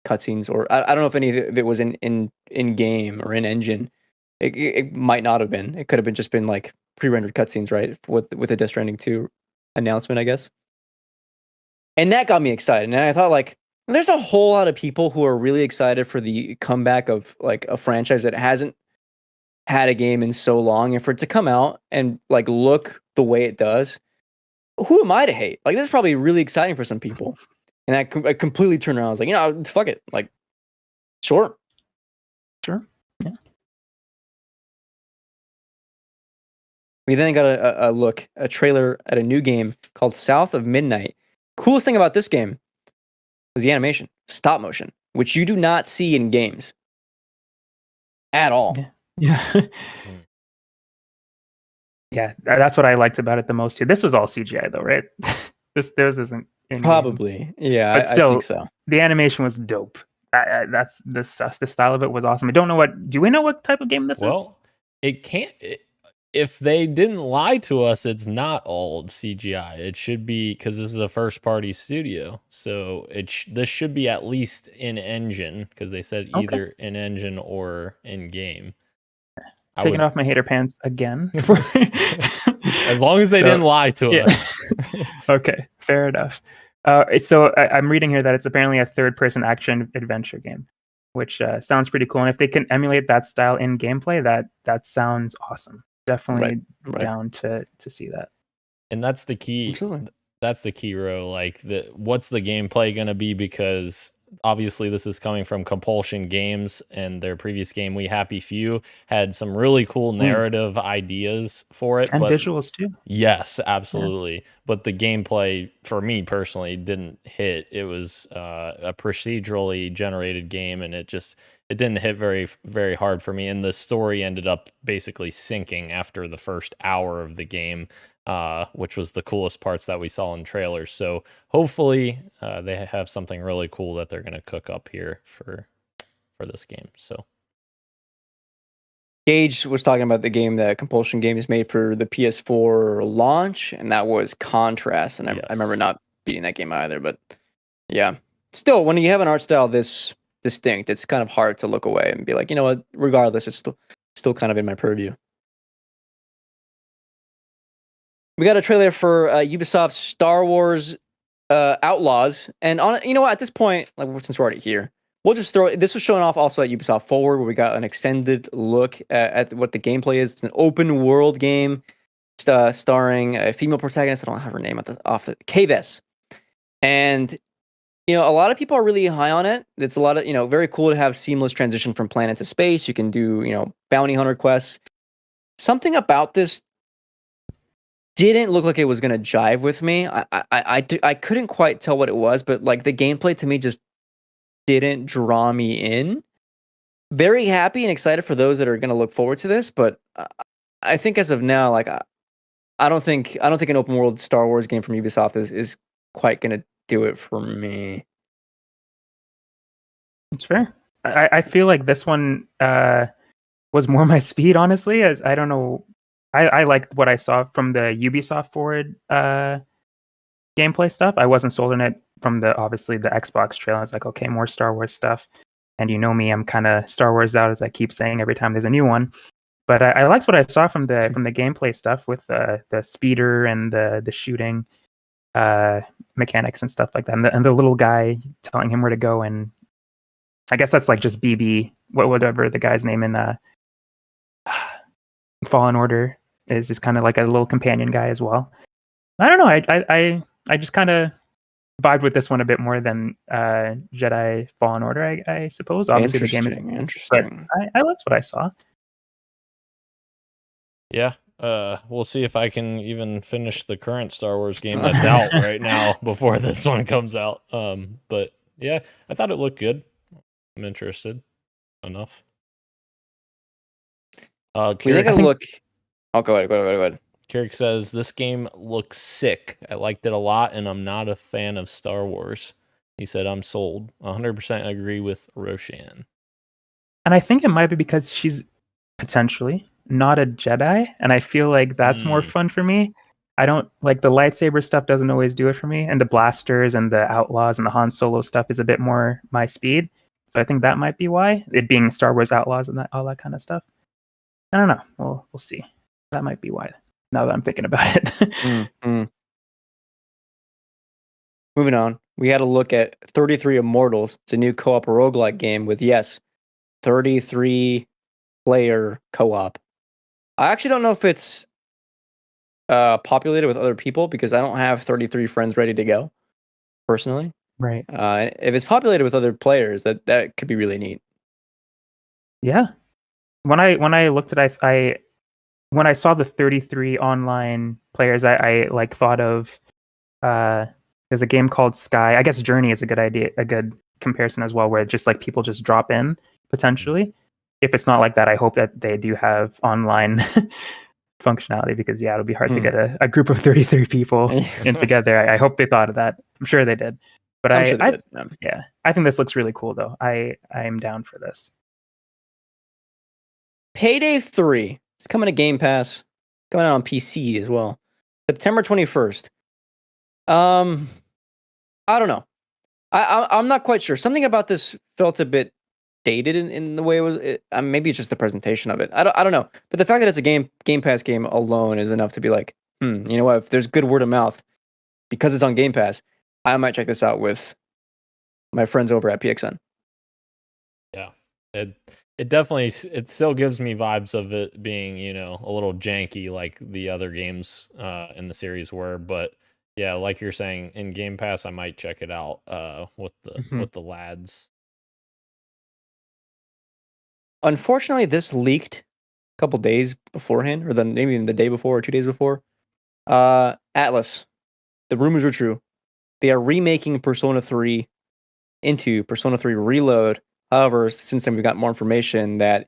cutscenes, or I don't know if any of it was in game or in engine. It might not have been. It could have just been like pre-rendered cutscenes, right? With the Death Stranding 2 announcement, I guess. And that got me excited. And I thought like, there's a whole lot of people who are really excited for the comeback of like a franchise that hasn't had a game in so long, and for it to come out and like look the way it does. Who am I to hate? Like, this is probably really exciting for some people. And I completely turned around. I was like, fuck it. Like, sure. Sure. Yeah. We then got a trailer at a new game called South of Midnight. Coolest thing about this game was the animation, stop motion, which you do not see in games at all. Yeah. Yeah, that's what I liked about it the most too. This was all CGI though, right? This isn't in-game. Probably. Yeah, but still, I think so. The animation was dope. That's the style of it was awesome. I don't know do we know what type of game this is? Well, it can't. If they didn't lie to us, it's not all CGI. It should be, because this is a first-party studio, so this should be at least in engine, because they said either in engine or in game. Taking off my hater pants again. As long as they didn't lie to us. Okay, fair enough. So I'm reading here that it's apparently a third-person action adventure game, which sounds pretty cool. And if they can emulate that style in gameplay, that sounds awesome. Definitely down to see that. And that's the key. Absolutely. that's the key, Ro. Like, what's the gameplay going to be? Because obviously this is coming from Compulsion Games, and their previous game, We Happy Few, had some really cool narrative ideas for it. And but visuals too. yes, absolutely. Yeah. But the gameplay, for me personally, didn't hit. It was a procedurally generated game, and it didn't hit very, very hard for me. And the story ended up basically sinking after the first hour of the game, which was the coolest parts that we saw in trailers. So hopefully they have something really cool that they're going to cook up here for this game. So Gage was talking about the game that Compulsion Games made for the PS4 launch, and that was Contrast. And I remember not beating that game either. But yeah, still, when you have an art style this distinct, it's kind of hard to look away and be like, you know what? Regardless, it's still kind of in my purview. We got a trailer for Ubisoft's Star Wars Outlaws, and you know what? At this point, like since we're already here, we'll just throw. This was shown off also at Ubisoft Forward, where we got an extended look at what the gameplay is. It's an open world game starring a female protagonist. I don't have her name off the Kves, and you know a lot of people are really high on it. It's a lot of very cool to have seamless transition from planet to space. You can do bounty hunter quests. Something about this didn't look like it was gonna jive with me. I couldn't quite tell what it was, but like the gameplay to me just didn't draw me in. Very happy and excited for those that are gonna look forward to this, but I think as of now, like I don't think an open world Star Wars game from Ubisoft is quite gonna do it for me. It's fair. I feel like this one was more my speed, honestly. As I don't know. I liked what I saw from the Ubisoft Forward gameplay stuff. I wasn't sold on it from obviously the Xbox trailer. I was like, okay, more Star Wars stuff. And you know me, I'm kind of Star Wars out, as I keep saying every time there's a new one. But I liked what I saw from the gameplay stuff with the speeder and the shooting mechanics and stuff like that, and the little guy telling him where to go. And I guess that's like just BB, whatever the guy's name in Fallen Order is, just kind of like a little companion guy as well. I don't know. I just kind of vibed with this one a bit more than Jedi Fallen Order. I suppose. Obviously, the game is interesting. But I liked what I saw. Yeah, we'll see if I can even finish the current Star Wars game that's out right now before this one comes out. But yeah, I thought it looked good. I'm interested enough. We take a look. Oh, go ahead. Carrick says, this game looks sick. I liked it a lot, and I'm not a fan of Star Wars. He said, I'm sold. 100% agree with Roshan. And I think it might be because she's potentially not a Jedi, and I feel like that's more fun for me. I don't like the lightsaber stuff, doesn't always do it for me, and the blasters and the Outlaws and the Han Solo stuff is a bit more my speed. So I think that might be why, it being Star Wars Outlaws and all that kind of stuff. I don't know. We'll see. That might be why, now that I'm thinking about it. Moving on, we had a look at 33 Immortals. It's a new co-op roguelike game with 33 player co-op. I actually don't know if it's populated with other people, because I don't have 33 friends ready to go personally. Right. If it's populated with other players, that could be really neat. Yeah. When I looked at when I saw the 33 online players, I like thought of there's a game called Sky. I guess Journey is a good comparison as well, where just like people just drop in potentially. If it's not like that, I hope that they do have online functionality, because it'll be hard to get a group of 33 people in together. I hope they thought of that. I'm sure they did. But I think this looks really cool though. I am down for this. Payday 3. It's coming to Game Pass. Coming out on PC as well. September 21st. I don't know. I'm not quite sure. Something about this felt a bit dated in the way it was. Maybe it's just the presentation of it. I don't know. But the fact that it's a Game Pass game alone is enough to be like, you know what? If there's good word of mouth because it's on Game Pass, I might check this out with my friends over at PXN. Yeah, it definitely, it still gives me vibes of it being, a little janky like the other games in the series were. But yeah, like you're saying, in Game Pass, I might check it out with the lads. Unfortunately, this leaked a couple days beforehand, or then maybe even the day before or 2 days before. Atlas, the rumors are true. They are remaking Persona 3 into Persona 3 Reload. However, since then we've got more information that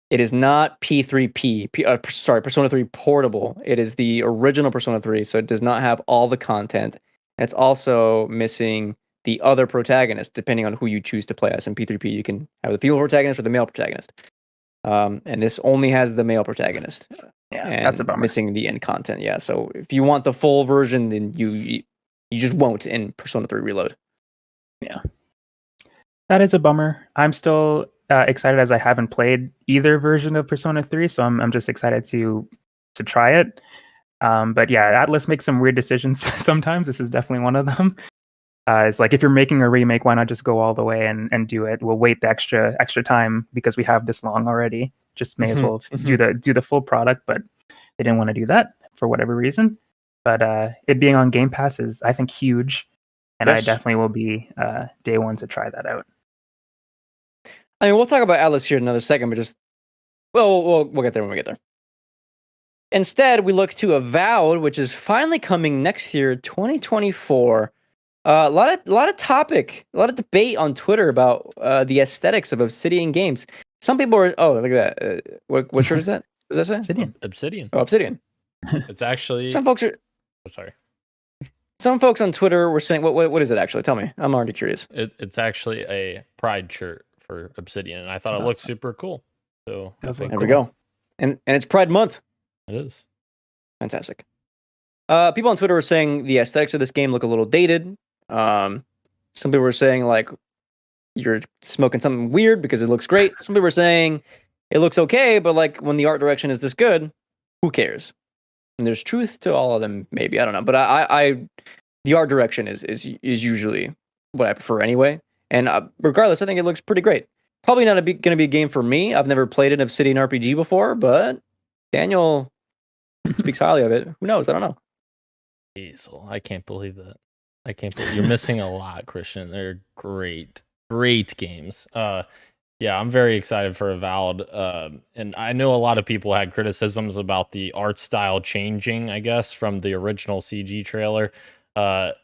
it is not Persona 3 Portable. It is the original Persona 3, so it does not have all the content. It's also missing the other protagonist, depending on who you choose to play as. In P3P, you can have the female protagonist or the male protagonist. And this only has the male protagonist. Yeah, and that's a bummer. Missing the end content. Yeah, so if you want the full version, then you just won't in Persona 3 Reload. Yeah, that is a bummer. I'm still excited as I haven't played either version of Persona 3, so I'm just excited to try it. But yeah, Atlas makes some weird decisions sometimes. This is definitely one of them. It's like, if you're making a remake, why not just go all the way and do it? We'll wait the extra time because we have this long already. Just may as well do the full product, but they didn't want to do that for whatever reason. But it being on Game Pass is, I think, huge, and Yes. I definitely will be day one to try that out. I mean, we'll talk about Atlas here in another second, but just we'll get there when we get there. Instead, we look to Avowed, which is finally coming next year, 2024. A lot of debate on Twitter about the aesthetics of Obsidian games. Some people are, look at that. What shirt is that? What does that say? Obsidian. Oh, Obsidian. It's actually. Some folks are. Sorry. Some folks on Twitter were saying, what is it actually? Tell me. I'm already curious. It's actually a Pride shirt for Obsidian, and I thought it looked super cool. So Does look there we go. And it's Pride Month. It is. Fantastic. People on Twitter were saying the aesthetics of this game look a little dated. Some people were saying, like, you're smoking something weird because it looks great. Some people were saying it looks okay, but like, when the art direction is this good, who cares? And there's truth to all of them, maybe. I don't know, but I the art direction is usually what I prefer anyway. And regardless, I think it looks pretty great. Probably not going to be a game for me. I've never played an Obsidian RPG before, but Daniel speaks highly of it. Who knows? I don't know. Diesel. I can't believe that. I can't believe you're missing a lot, Christian. They're great games. Yeah, I'm very excited for Avowed. And I know a lot of people had criticisms about the art style changing, I guess, from the original CG trailer.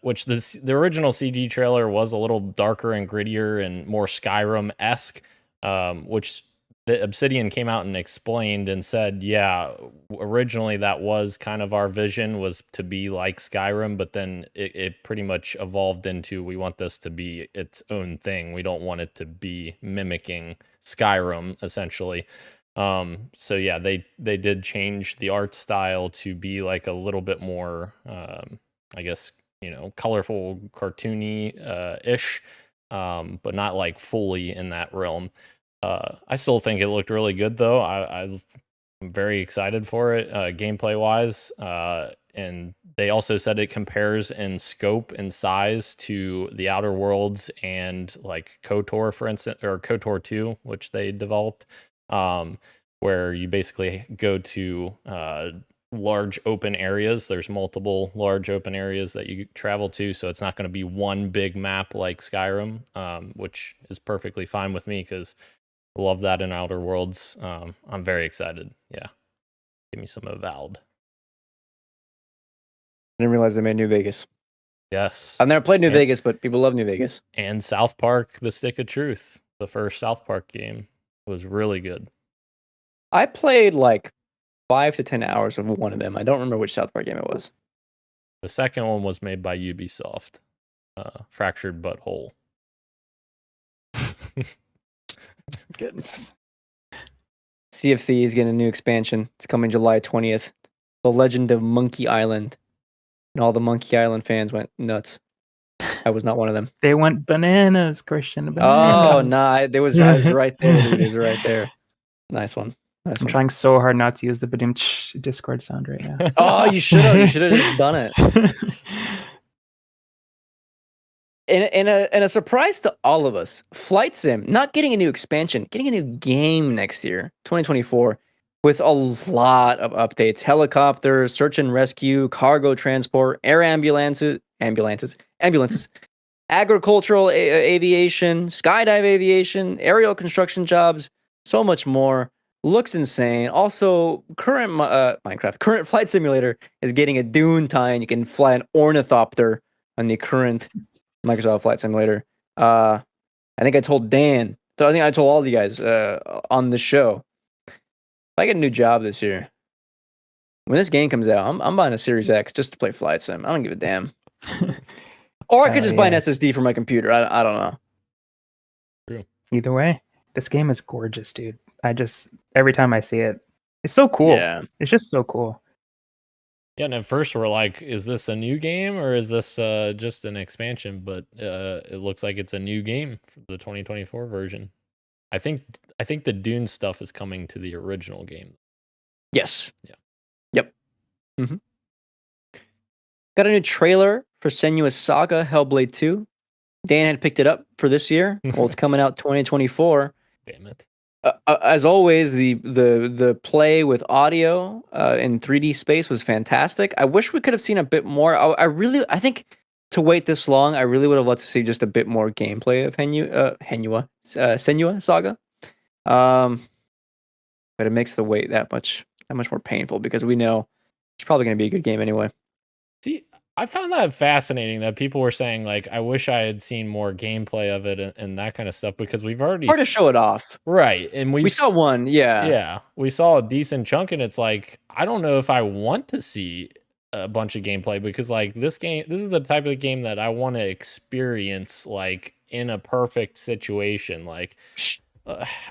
Which the original CG trailer was a little darker and grittier and more Skyrim-esque, which the Obsidian came out and explained and said, yeah, originally that was kind of our vision, was to be like Skyrim, but then it pretty much evolved into, we want this to be its own thing. We don't want it to be mimicking Skyrim, essentially. So yeah, they did change the art style to be like a little bit more, I guess, colorful, cartoony ish, but not like fully in that realm. I still think it looked really good, though. I'm very excited for it, gameplay wise. And they also said it compares in scope and size to the Outer Worlds and like KOTOR, for instance, or KOTOR 2, which they developed, where you basically go to large open areas. There's multiple large open areas that you travel to, so it's not going to be one big map like Skyrim, which is perfectly fine with me because I love that in Outer Worlds. I'm very excited. Yeah, give me some Avowed. I didn't realize they made New Vegas. Yes, I've never played New Vegas, but people love New Vegas. And South Park: The Stick of Truth, the first South Park game, was really good. I played like 5 to 10 hours of one of them. I don't remember which South Park game it was. The second one was made by Ubisoft. Fractured Butthole. Goodness. Sea of Thieves getting a new expansion. It's coming July 20th. The Legend of Monkey Island. And all the Monkey Island fans went nuts. I was not one of them. They went bananas, Christian. Oh, Bananas. nah. I was right there, dude. It was right there. Nice one. Nice I'm one. trying so hard not to use the badum Discord sound right now. Oh, you should have. You should have just done it. And a surprise to all of us, Flight Sim not getting a new expansion, getting a new game next year, 2024, with a lot of updates: helicopters, search and rescue, cargo transport, air ambulances, agricultural aviation, skydive aviation, aerial construction jobs, so much more. Looks insane. Also, current Flight Simulator is getting a Dune tie-in. You can fly an ornithopter on the current Microsoft Flight Simulator. I think I told Dan. So I think I told all of you guys on the show. If I get a new job this year, when this game comes out, I'm buying a Series X just to play Flight Sim. I don't give a damn. Or I could just buy an SSD for my computer. I don't know. True. Either way, this game is gorgeous, dude. Every time I see it, it's so cool. Yeah. It's just so cool. Yeah, and at first we're like, is this a new game or is this just an expansion? But it looks like it's a new game for the 2024 version. I think the Dune stuff is coming to the original game. Yes. Yeah. Yep. Mm-hmm. Got a new trailer for Senua's Saga Hellblade 2. Dan had picked it up for this year. Well, it's coming out 2024. Damn it. As always, the play with audio in 3D space was fantastic. I wish we could have seen a bit more. I think to wait this long, I really would have loved to see just a bit more gameplay of Senua Saga. But it makes the wait that much more painful because we know it's probably going to be a good game anyway. See, I found that fascinating that people were saying, like, I wish I had seen more gameplay of it and that kind of stuff because we've already... Hard to show it off. Right. And we saw one, yeah. Yeah. We saw a decent chunk and it's like, I don't know if I want to see a bunch of gameplay because, like, this is the type of game that I want to experience, like, in a perfect situation. Like,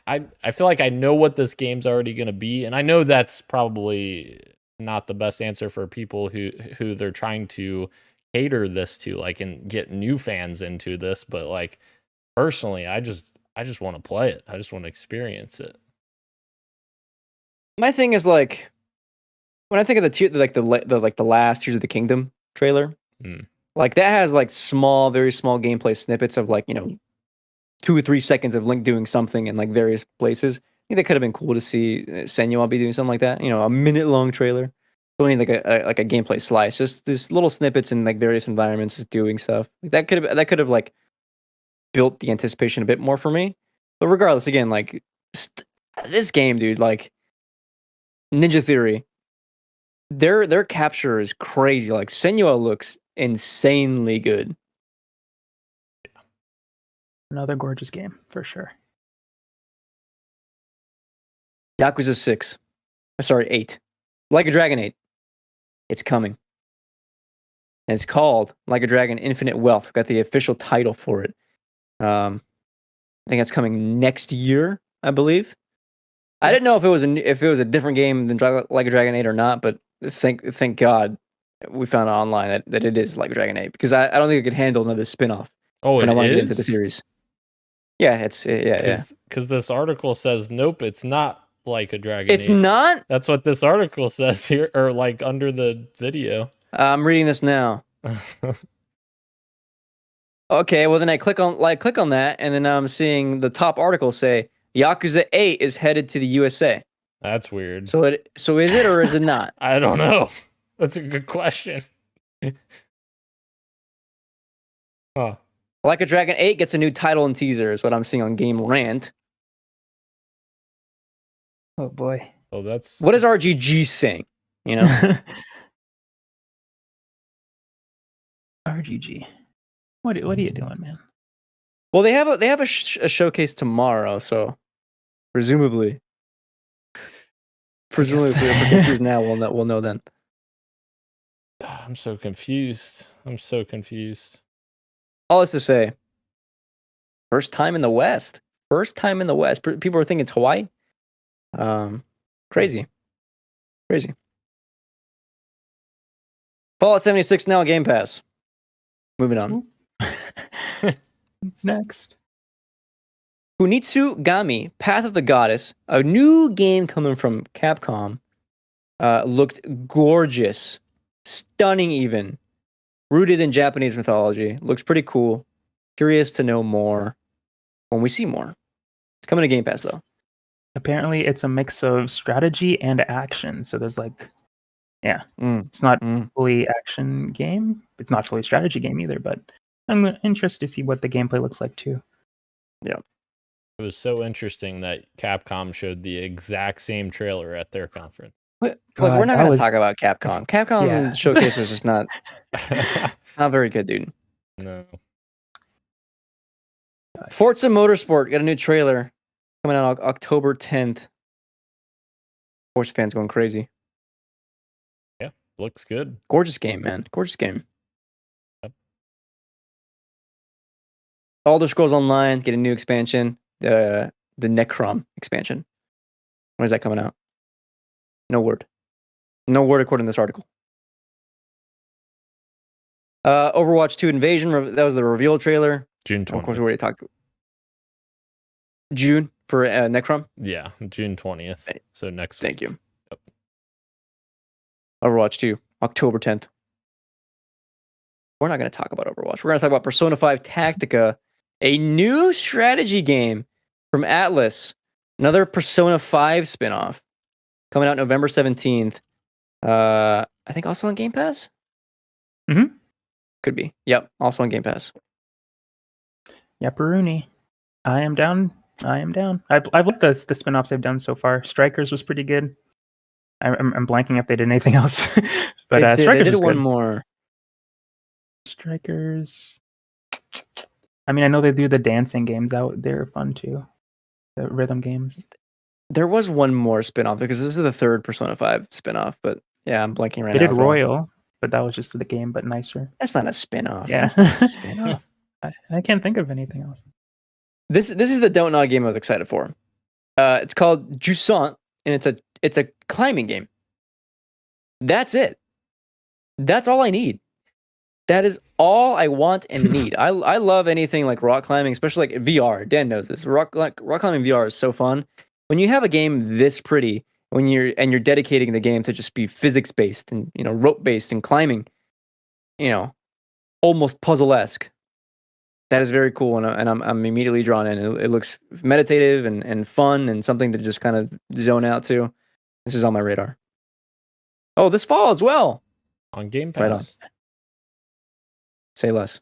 I feel like I know what this game's already going to be. And I know that's probably... not the best answer for people who they're trying to cater this to, like, and get new fans into this. But, like, personally, I just want to play it. I just want to experience it. My thing is, like, when I think of the last Tears of the Kingdom trailer, like, that has, like, very small gameplay snippets of, like, 2 or 3 seconds of Link doing something in, like, various places. I think that could have been cool to see Senua be doing something like that. A minute-long trailer. Only like a gameplay slice. Just these little snippets in, like, various environments, just doing stuff. That could have like built the anticipation a bit more for me. But regardless, again, like, this game, dude, like, Ninja Theory, their capture is crazy. Like, Senua looks insanely good. Another gorgeous game for sure. Yakuza 6. Sorry, 8. Like a Dragon 8. It's coming. And it's called Like a Dragon Infinite Wealth. We've got the official title for it. I think that's coming next year, I believe. I didn't know if it was a different game than Like a Dragon 8 or not, but thank God we found online that it is Like a Dragon 8 because I don't think it could handle another spin-off. Oh, when I want to is? get into the series. Yeah, yeah. Because this article says, nope, it's not Like a Dragon. It's not? That's what this article says here, or like under the video. I'm reading this now. Okay, well then I click on that, and then I'm seeing the top article say Yakuza 8 is headed to the USA. That's weird. So is it or is it not? I don't know. That's a good question. Huh. Like a Dragon 8 gets a new title and teaser is what I'm seeing on Game Rant. Oh boy. Oh, that's... What is RGG saying? RGG. What are you doing, man? Well, they have a showcase tomorrow, so presumably if we're confused now, we'll know then. I'm so confused. All this to say, first time in the West. People are thinking it's Hawaii. Crazy. Fallout 76 now Game Pass. Moving on. Next. Kunitsu Gami, Path of the Goddess, a new game coming from Capcom, looked gorgeous, stunning even, rooted in Japanese mythology. Looks pretty cool. Curious to know more when we see more. It's coming to Game Pass though. apparently it's a mix of strategy and action. So there's like, Mm. it's not Mm. fully action game. It's not fully strategy game either. But I'm interested to see what the gameplay looks like too. It was so interesting that Capcom showed the exact same trailer at their conference. Look, God, we're not that going to was- talk about Capcom. Capcom Yeah. showcase was just not very good, dude. No. Forza Motorsport got a new trailer coming out October 10th. Forza fans going crazy. Looks good. Gorgeous game, man. Gorgeous game. Yep. Elder Scrolls Online get a new expansion. The Necrom expansion. When is that coming out? No word. No word according to this article. Overwatch 2 Invasion. That was the reveal trailer. June Of 20th. course, we already talked. June for Necrom. Yeah, June 20th. So next week. Thank you. Yep. Overwatch 2, October 10th. We're not going to talk about Overwatch. We're going to talk about Persona 5 Tactica, a new strategy game from Atlas. Another Persona 5 spinoff coming out November 17th. I think also on Game Pass? Mhm. Could be. Yep, also on Game Pass. Yapperoonie. I am down. I've liked the spin-offs they've done so far. Strikers was pretty good. I'm blanking if they did anything else. But they Strikers did was one good. more. Strikers. I mean, I know they do the dancing games out. They're fun too. The rhythm games. There was one more spinoff because this is the third Persona 5 spinoff, but yeah, I'm blanking right They now. did as well. Royal, but that was just the game, but nicer. That's not a spinoff. Yeah. That's not a spinoff. I can't think of anything else. This is the Don't Nod game I was excited for. It's called Jusant, and it's a climbing game. That's it. That's all I need. That is all I want and need. I love anything like rock climbing, especially like VR. Dan knows this. Rock climbing VR is so fun. When you have a game this pretty, when you're dedicating the game to just be physics based and rope based and climbing, almost puzzle-esque. That is very cool, and I'm immediately drawn in. It looks meditative and fun and something to just kind of zone out to. This is on my radar. Oh, this fall as well. On Game Pass. Right on. Say less.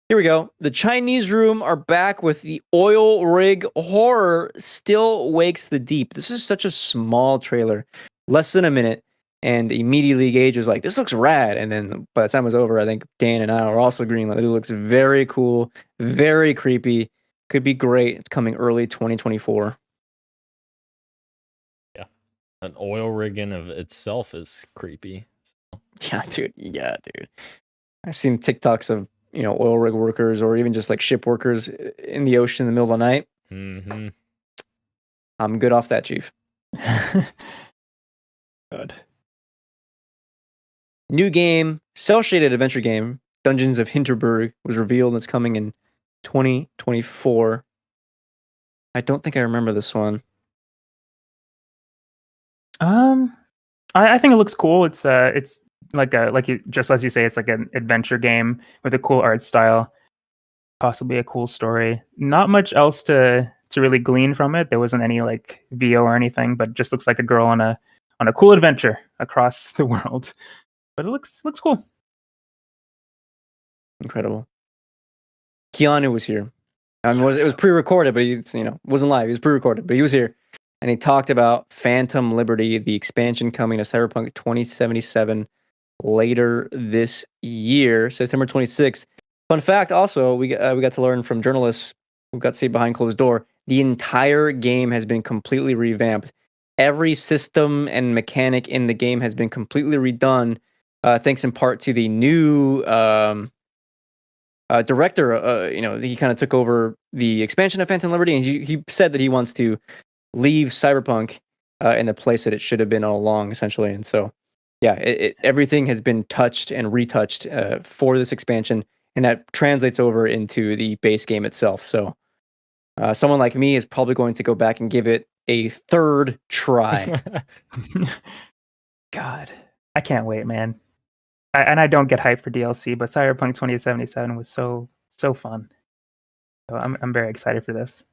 Here we go. The Chinese Room are back with the oil rig horror still wakes the deep. This is such a small trailer, less than a minute, and immediately Gage was like, "This looks rad." And then by the time it was over, I think Dan and I were also agreeing that it looks very cool, very creepy. Could be great. It's coming early 2024. Yeah. An oil rig in of itself is creepy. Yeah, dude. I've seen TikToks of oil rig workers or even just like ship workers in the ocean in the middle of the night. Mm-hmm. I'm good off that, Chief. Good. New game, cel-shaded adventure game, Dungeons of Hinterberg was revealed and it's coming in 2024. I don't think I remember this one. I think it looks cool. It's just as you say, it's like an adventure game with a cool art style, possibly a cool story. Not much else to really glean from it. There wasn't any like VO or anything, but it just looks like a girl on a cool adventure across the world. But it looks cool. Incredible. Keanu was here. I mean, it was pre-recorded, but he wasn't live. He was pre-recorded, but he was here. And he talked about Phantom Liberty, the expansion coming to Cyberpunk 2077 later this year, September 26th. Fun fact, also, we got to learn from journalists who got to see behind closed door, the entire game has been completely revamped. Every system and mechanic in the game has been completely redone, thanks in part to the new director. He kind of took over the expansion of Phantom Liberty, and he said that he wants to leave Cyberpunk in the place that it should have been all along, essentially. And so, yeah, everything has been touched and retouched for this expansion, and that translates over into the base game itself. So, someone like me is probably going to go back and give it a third try. God, I can't wait, man. I don't get hyped for DLC, but Cyberpunk 2077 was so fun. So I'm very excited for this.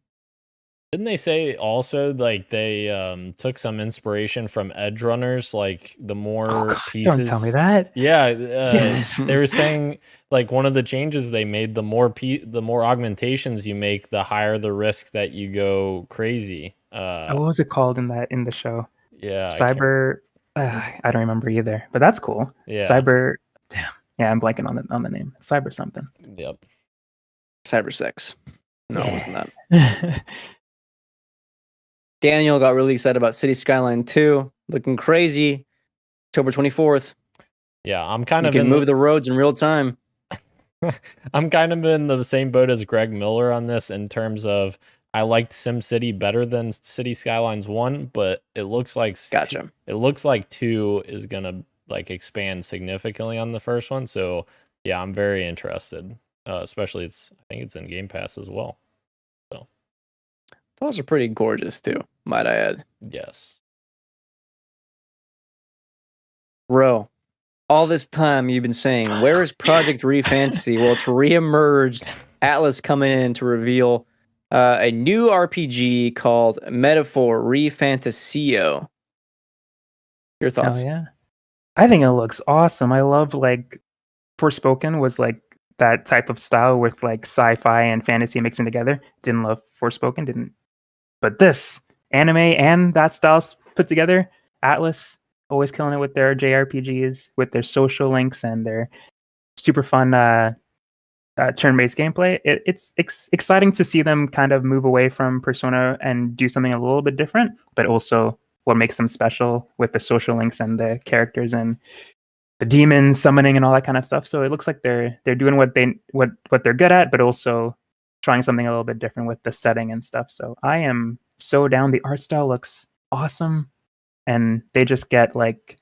Didn't they say also like they took some inspiration from Edge Runners, like the more God, pieces? don't tell me that. Yeah, Yes. they were saying like one of the changes they made, the more augmentations you make, the higher the risk that you go crazy. What was it called in the show? Yeah, Cyber. I don't remember either, but that's cool. Yeah. Cyber. Damn. Yeah, I'm blanking on the name. Cyber something. Yep. Cyber 6. No, it wasn't that. that. Daniel got really excited about City Skyline 2. Looking crazy. October 24th. Yeah, I'm kind You of can in move the roads in real time. I'm kind of in the same boat as Greg Miller on this in terms of I liked SimCity better than City Skylines 1, but it looks like Gotcha. it looks like 2 is gonna like expand significantly on the first one. So yeah, I'm very interested. Especially I think it's in Game Pass as well. So Those are pretty gorgeous too, might I add. yes. Bro, all this time you've been saying, where is Project Refantasy? Well, it's reemerged. Atlas coming in to reveal a new RPG called Metaphor Refantasio. Your thoughts? Oh yeah, I think it looks awesome. I love like Forspoken was like that type of style with like sci-fi and fantasy mixing together. Didn't love Forspoken, didn't. But this anime and that style put together, Atlas always killing it with their JRPGs, with their social links and their super fun turn-based gameplay. It's exciting to see them kind of move away from Persona and do something a little bit different, but also what makes them special with the social links and the characters and the demons summoning and all that kind of stuff. So it looks like they're doing what they're good at, but also trying something a little bit different with the setting and stuff. So I am so down. The art style looks awesome, and they just get like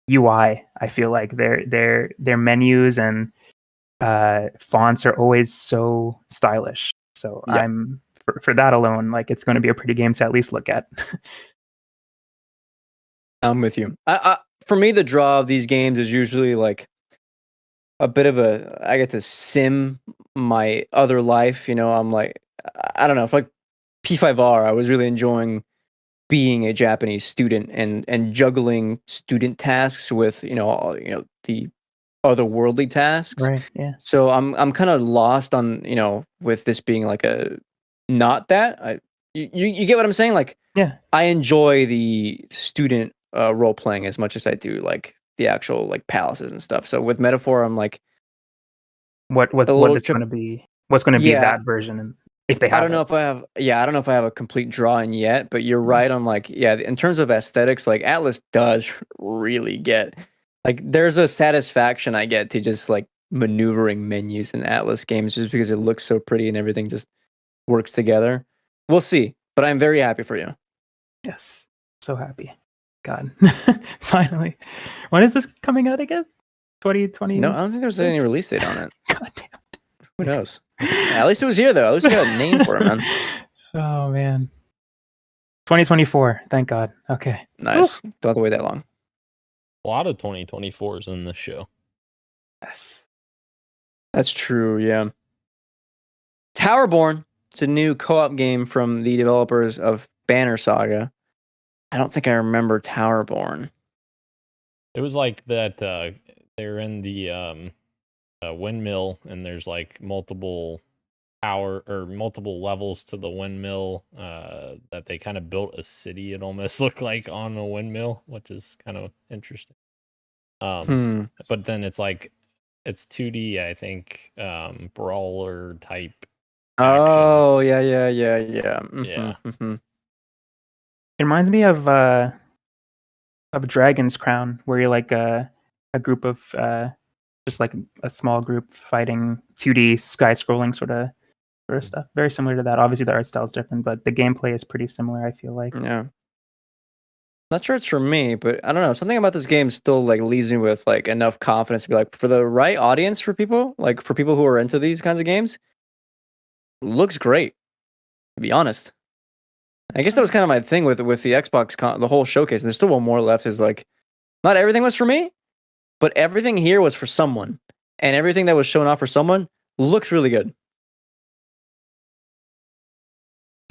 UI. I feel like their menus and fonts are always so stylish. So Yep. I'm for that alone, like it's going to be a pretty game to at least look at. I'm with you. For me, the draw of these games is usually like a bit of I get to sim my other life. You know, I'm like, I don't know, if like P5R, I was really enjoying being a Japanese student and juggling student tasks with the otherworldly tasks. Right? Yeah. So I'm kind of lost on with this being like a not that you get what I'm saying? Like Yeah. I enjoy the student role playing as much as I do like the actual like palaces and stuff. So with Metaphor, I'm like What little is going to be? What's going to be Yeah. that version? And if they have, I don't know if I have a complete draw in yet, but you're right on like in terms of aesthetics, like Atlas does really get like there's a satisfaction I get to just like maneuvering menus in Atlas games just because it looks so pretty and everything just works together. We'll see, but I'm very happy for you. Yes, so happy. God, finally. When is this coming out again? 2020? No, I don't think there's any release date on it. God damn it. Who knows? At least it was here though. At least we got a name for it, man. Oh man. 2024. Thank God. Okay. Nice. Don't have to wait that long. A lot of 2024s in this show. Yes. That's true, yeah. Towerborn. It's a new co-op game from the developers of Banner Saga. I don't think I remember Towerborn. It was like that they're in the windmill and there's like multiple power or multiple levels to the windmill that they kind of built a city. It almost looked like on a windmill, which is kind of interesting. But then it's like it's 2D, I think, brawler type action. Oh, yeah. Mhm, Yeah. mhm. It reminds me of Dragon's Crown, where you're like a group of just like a small group fighting 2D sky scrolling sort of stuff. Very similar to that. Obviously the art style is different, but the gameplay is pretty similar, I feel like. Yeah. Not sure it's for me, but I don't know. Something about this game still like leaves me with like enough confidence to be like, for the right audience for people, like for people who are into these kinds of games, looks great. To be honest, I guess that was kind of my thing with the Xbox the whole showcase. And there's still one more left. Is like, not everything was for me, but everything here was for someone, and everything that was shown off for someone looks really good.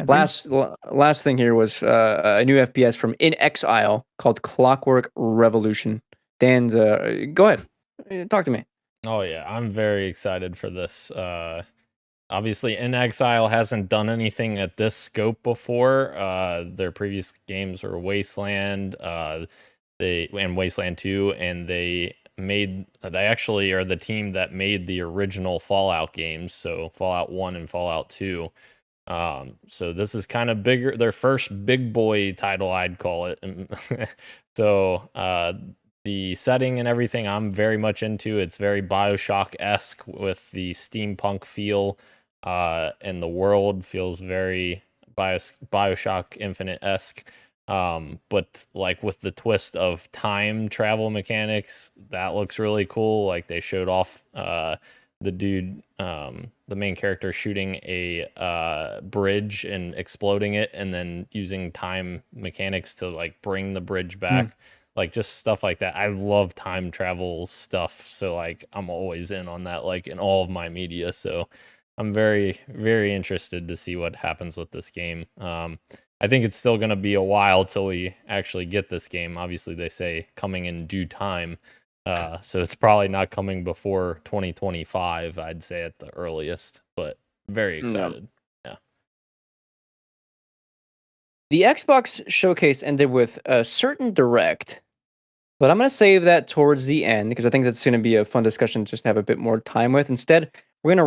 Last thing here was a new FPS from In Exile called Clockwork Revolution. Dan's, go ahead, talk to me. Oh yeah, I'm very excited for this. Obviously, In Exile hasn't done anything at this scope before. Their previous games were Wasteland, and Wasteland 2, and they actually are the team that made the original Fallout games, so Fallout 1 and Fallout 2. So this is kind of bigger, their first big boy title, I'd call it. So the setting and everything I'm very much into. It's very BioShock-esque with the steampunk feel, and the world feels very BioShock Infinite-esque. But like with the twist of time travel mechanics, that looks really cool. Like they showed off the dude, the main character, shooting a bridge and exploding it, and then using time mechanics to like bring the bridge back. Like just stuff like that. I love time travel stuff, so like I'm always in on that, like in all of my media. So I'm very, very interested to see what happens with this game. I think it's still going to be a while till we actually get this game. Obviously, they say coming in due time. So it's probably not coming before 2025, I'd say at the earliest, but very excited. Yeah. The Xbox showcase ended with a certain direct, but I'm going to save that towards the end because I think that's going to be a fun discussion just to have a bit more time with. Instead, we're going to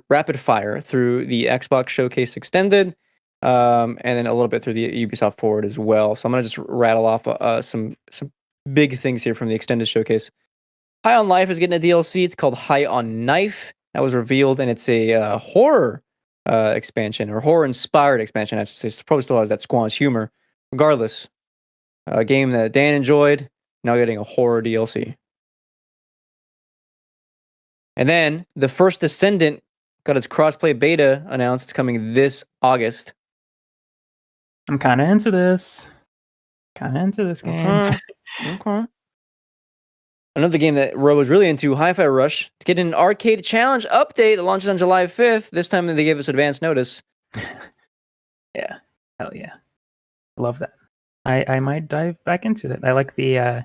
rapid fire through the Xbox showcase extended, and then a little bit through the Ubisoft Forward as well. So I'm going to just rattle off some big things here from the extended showcase. High on Life is getting a DLC. It's called High on Knife. That was revealed, and it's a horror expansion, or horror-inspired expansion, I should say. It probably still has that squanch humor. Regardless, a game that Dan enjoyed, now getting a horror DLC. And then, The First Descendant got its crossplay beta announced. It's coming this August. I'm kind of into this. Game. Okay. Another game that Ro was really into, Hi-Fi Rush, to get an arcade challenge update that launches on July 5th. This time they gave us advance notice. Yeah. Hell yeah. Love that. I might dive back into that. I like the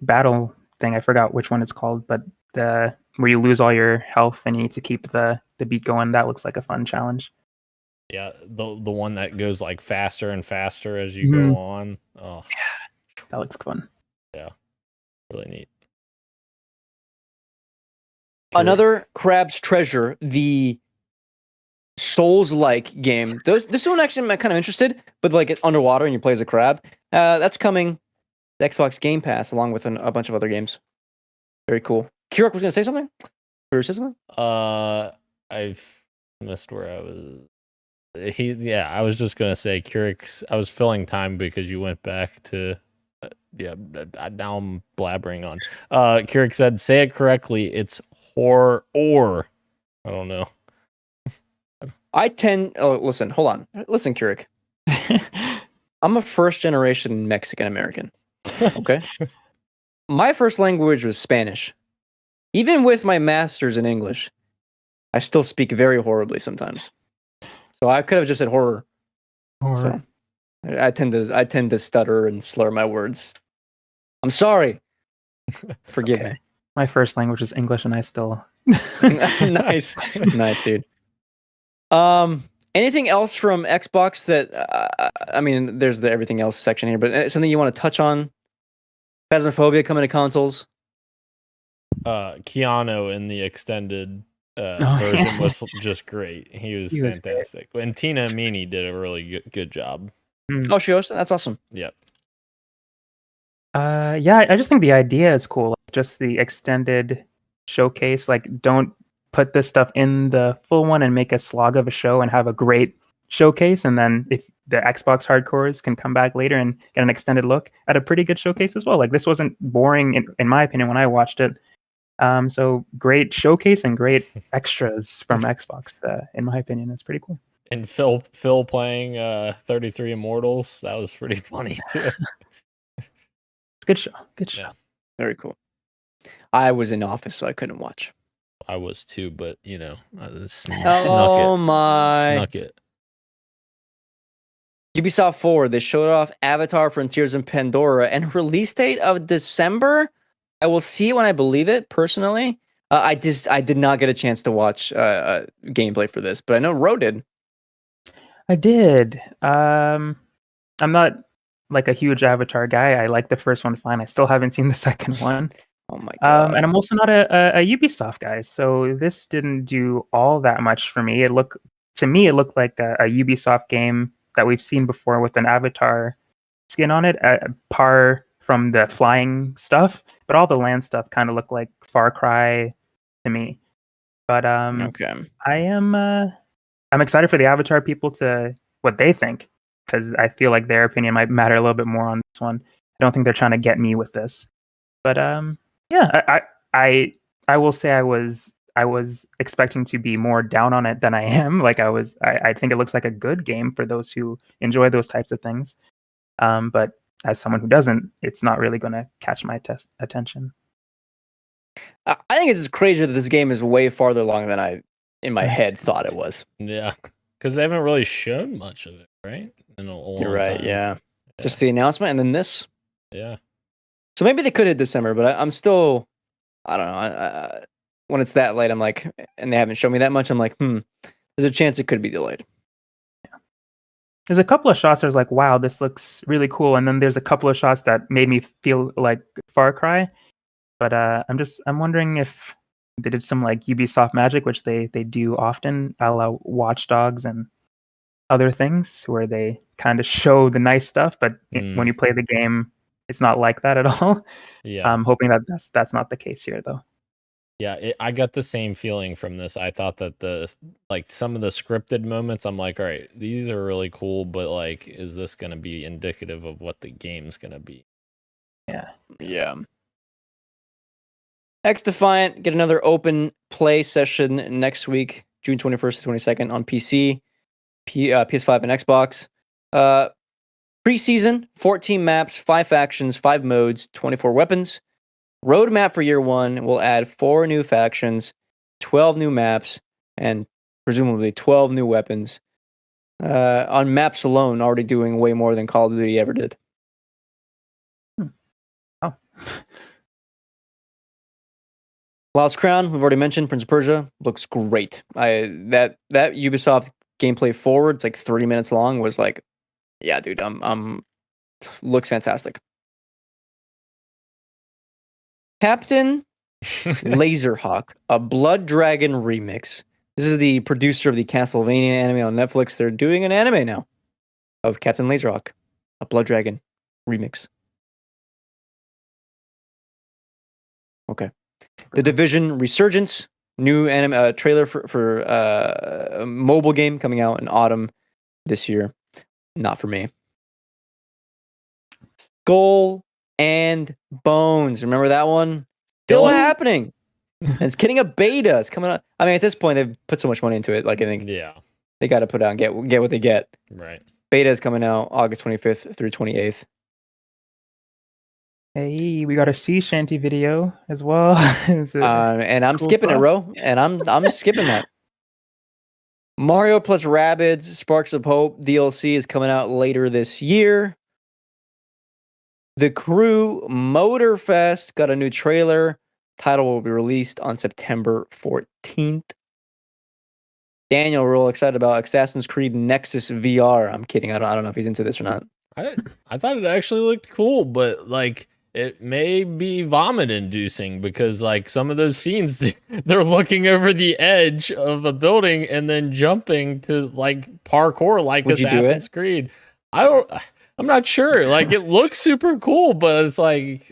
battle thing. I forgot which one it's called, but the where you lose all your health and you need to keep the beat going. That looks like a fun challenge. Yeah, the one that goes like faster and faster as you go on. Oh, yeah, that looks fun. Yeah, really neat. Another Crab's Treasure, the Souls-like game. This one actually I'm kind of interested, but like it's underwater and you play as a crab. That's coming to Xbox Game Pass along with a bunch of other games. Very cool. Kirok was going to say something? Or say something? I've missed where I was. I was just gonna say, Keurig. I was filling time because you went back to. Now I'm blabbering on. Keurig said, "Say it correctly. It's horror or." I don't know. Listen, hold on. Listen, Keurig. I'm a first generation Mexican American. Okay. My first language was Spanish. Even with my master's in English, I still speak very horribly sometimes. So I could have just said horror. So I tend to stutter and slur my words. I'm sorry. Forgive me. My first language is English, and I still. Nice, dude. Anything else from Xbox that I mean? There's the everything else section here, but something you want to touch on? Phasmophobia coming to consoles. Keanu in the extended version was just great. He was fantastic. And Tina Meany did a really good job. Oh, she was? That's awesome. Yep. Yeah, I just think the idea is cool. Like, just the extended showcase. Like, don't put this stuff in the full one and make a slog of a show and have a great showcase. And then if the Xbox hardcores can come back later and get an extended look at a pretty good showcase as well. Like, this wasn't boring in my opinion when I watched it. So great showcase and great extras from Xbox. In my opinion, that's pretty cool. And Phil playing 33 Immortals, that was pretty funny too. Good show. Yeah. Very cool. I was in office, so I couldn't watch. I was too, but I snuck my! Snuck it. Ubisoft Forward, they showed off Avatar Frontiers in Pandora and release date of December. I will see it when I believe it, personally. I did not get a chance to watch gameplay for this, but I know Ro did. I did. I'm not like a huge Avatar guy. I like the first one fine. I still haven't seen the second one. Oh my god. And I'm also not a Ubisoft guy, so this didn't do all that much for me. It looked like a Ubisoft game that we've seen before with an Avatar skin on it, par from the flying stuff, but all the land stuff kind of looked like Far Cry to me. But Okay. I'm excited for the Avatar people to what they think, because I feel like their opinion might matter a little bit more on this one. I don't think they're trying to get me with this, but yeah, I will say I was expecting to be more down on it than I am. Like I think it looks like a good game for those who enjoy those types of things. But as someone who doesn't, it's not really going to catch my attention. I think it's crazy that this game is way farther along than I, in my head, thought it was. Yeah, because they haven't really shown much of it, right? In a long You're right, time. yeah. Just the announcement and then this. Yeah. So maybe they could hit December, but I'm still, I don't know. When it's that late, I'm like, and they haven't shown me that much, I'm like, there's a chance it could be delayed. There's a couple of shots that was like, wow, this looks really cool. And then there's a couple of shots that made me feel like Far Cry. But I'm wondering if they did some like Ubisoft magic, which they do often, a la Watch Dogs and other things, where they kind of show the nice stuff, but when you play the game, it's not like that at all. Yeah. I'm hoping that that's not the case here, though. Yeah, I got the same feeling from this. I thought that some of the scripted moments, I'm like, all right, these are really cool, but like, is this going to be indicative of what the game's going to be? Yeah. X Defiant get another open play session next week, June 21st to 22nd on PC, PS5, and Xbox. Preseason, 14 maps, 5 factions, 5 modes, 24 weapons. Roadmap for year 1 will add 4 new factions, 12 new maps, and presumably 12 new weapons. On maps alone, already doing way more than Call of Duty ever did. Oh. Lost Crown, we've already mentioned. Prince of Persia looks great. That Ubisoft gameplay forward, it's like 30 minutes long, was like, yeah, dude, looks fantastic. Captain Laserhawk, a Blood Dragon remix. This is the producer of the Castlevania anime on Netflix. They're doing an anime now of Captain Laserhawk, a Blood Dragon remix. Okay. The Division Resurgence, new anime trailer for a mobile game coming out in autumn this year. Not for me. Skull and Bones. Remember that one? Still happening. And it's getting a beta. It's coming out. I mean, at this point, they've put so much money into it. Like, I think they got to put out and get what they get. Right. Beta is coming out August 25th through 28th. Hey, we got a sea shanty video as well. And I'm cool skipping stuff. it, Ro. And I'm skipping that. Mario plus Rabbids Sparks of Hope DLC is coming out later this year. The Crew Motorfest got a new trailer. Title will be released on September 14th. Daniel, we're real excited about Assassin's Creed Nexus VR. I'm kidding. I don't know if he's into this or not. I thought it actually looked cool, but like it may be vomit inducing because like some of those scenes they're looking over the edge of a building and then jumping to like parkour like Assassin's Creed. I'm not sure. Like it looks super cool, but it's like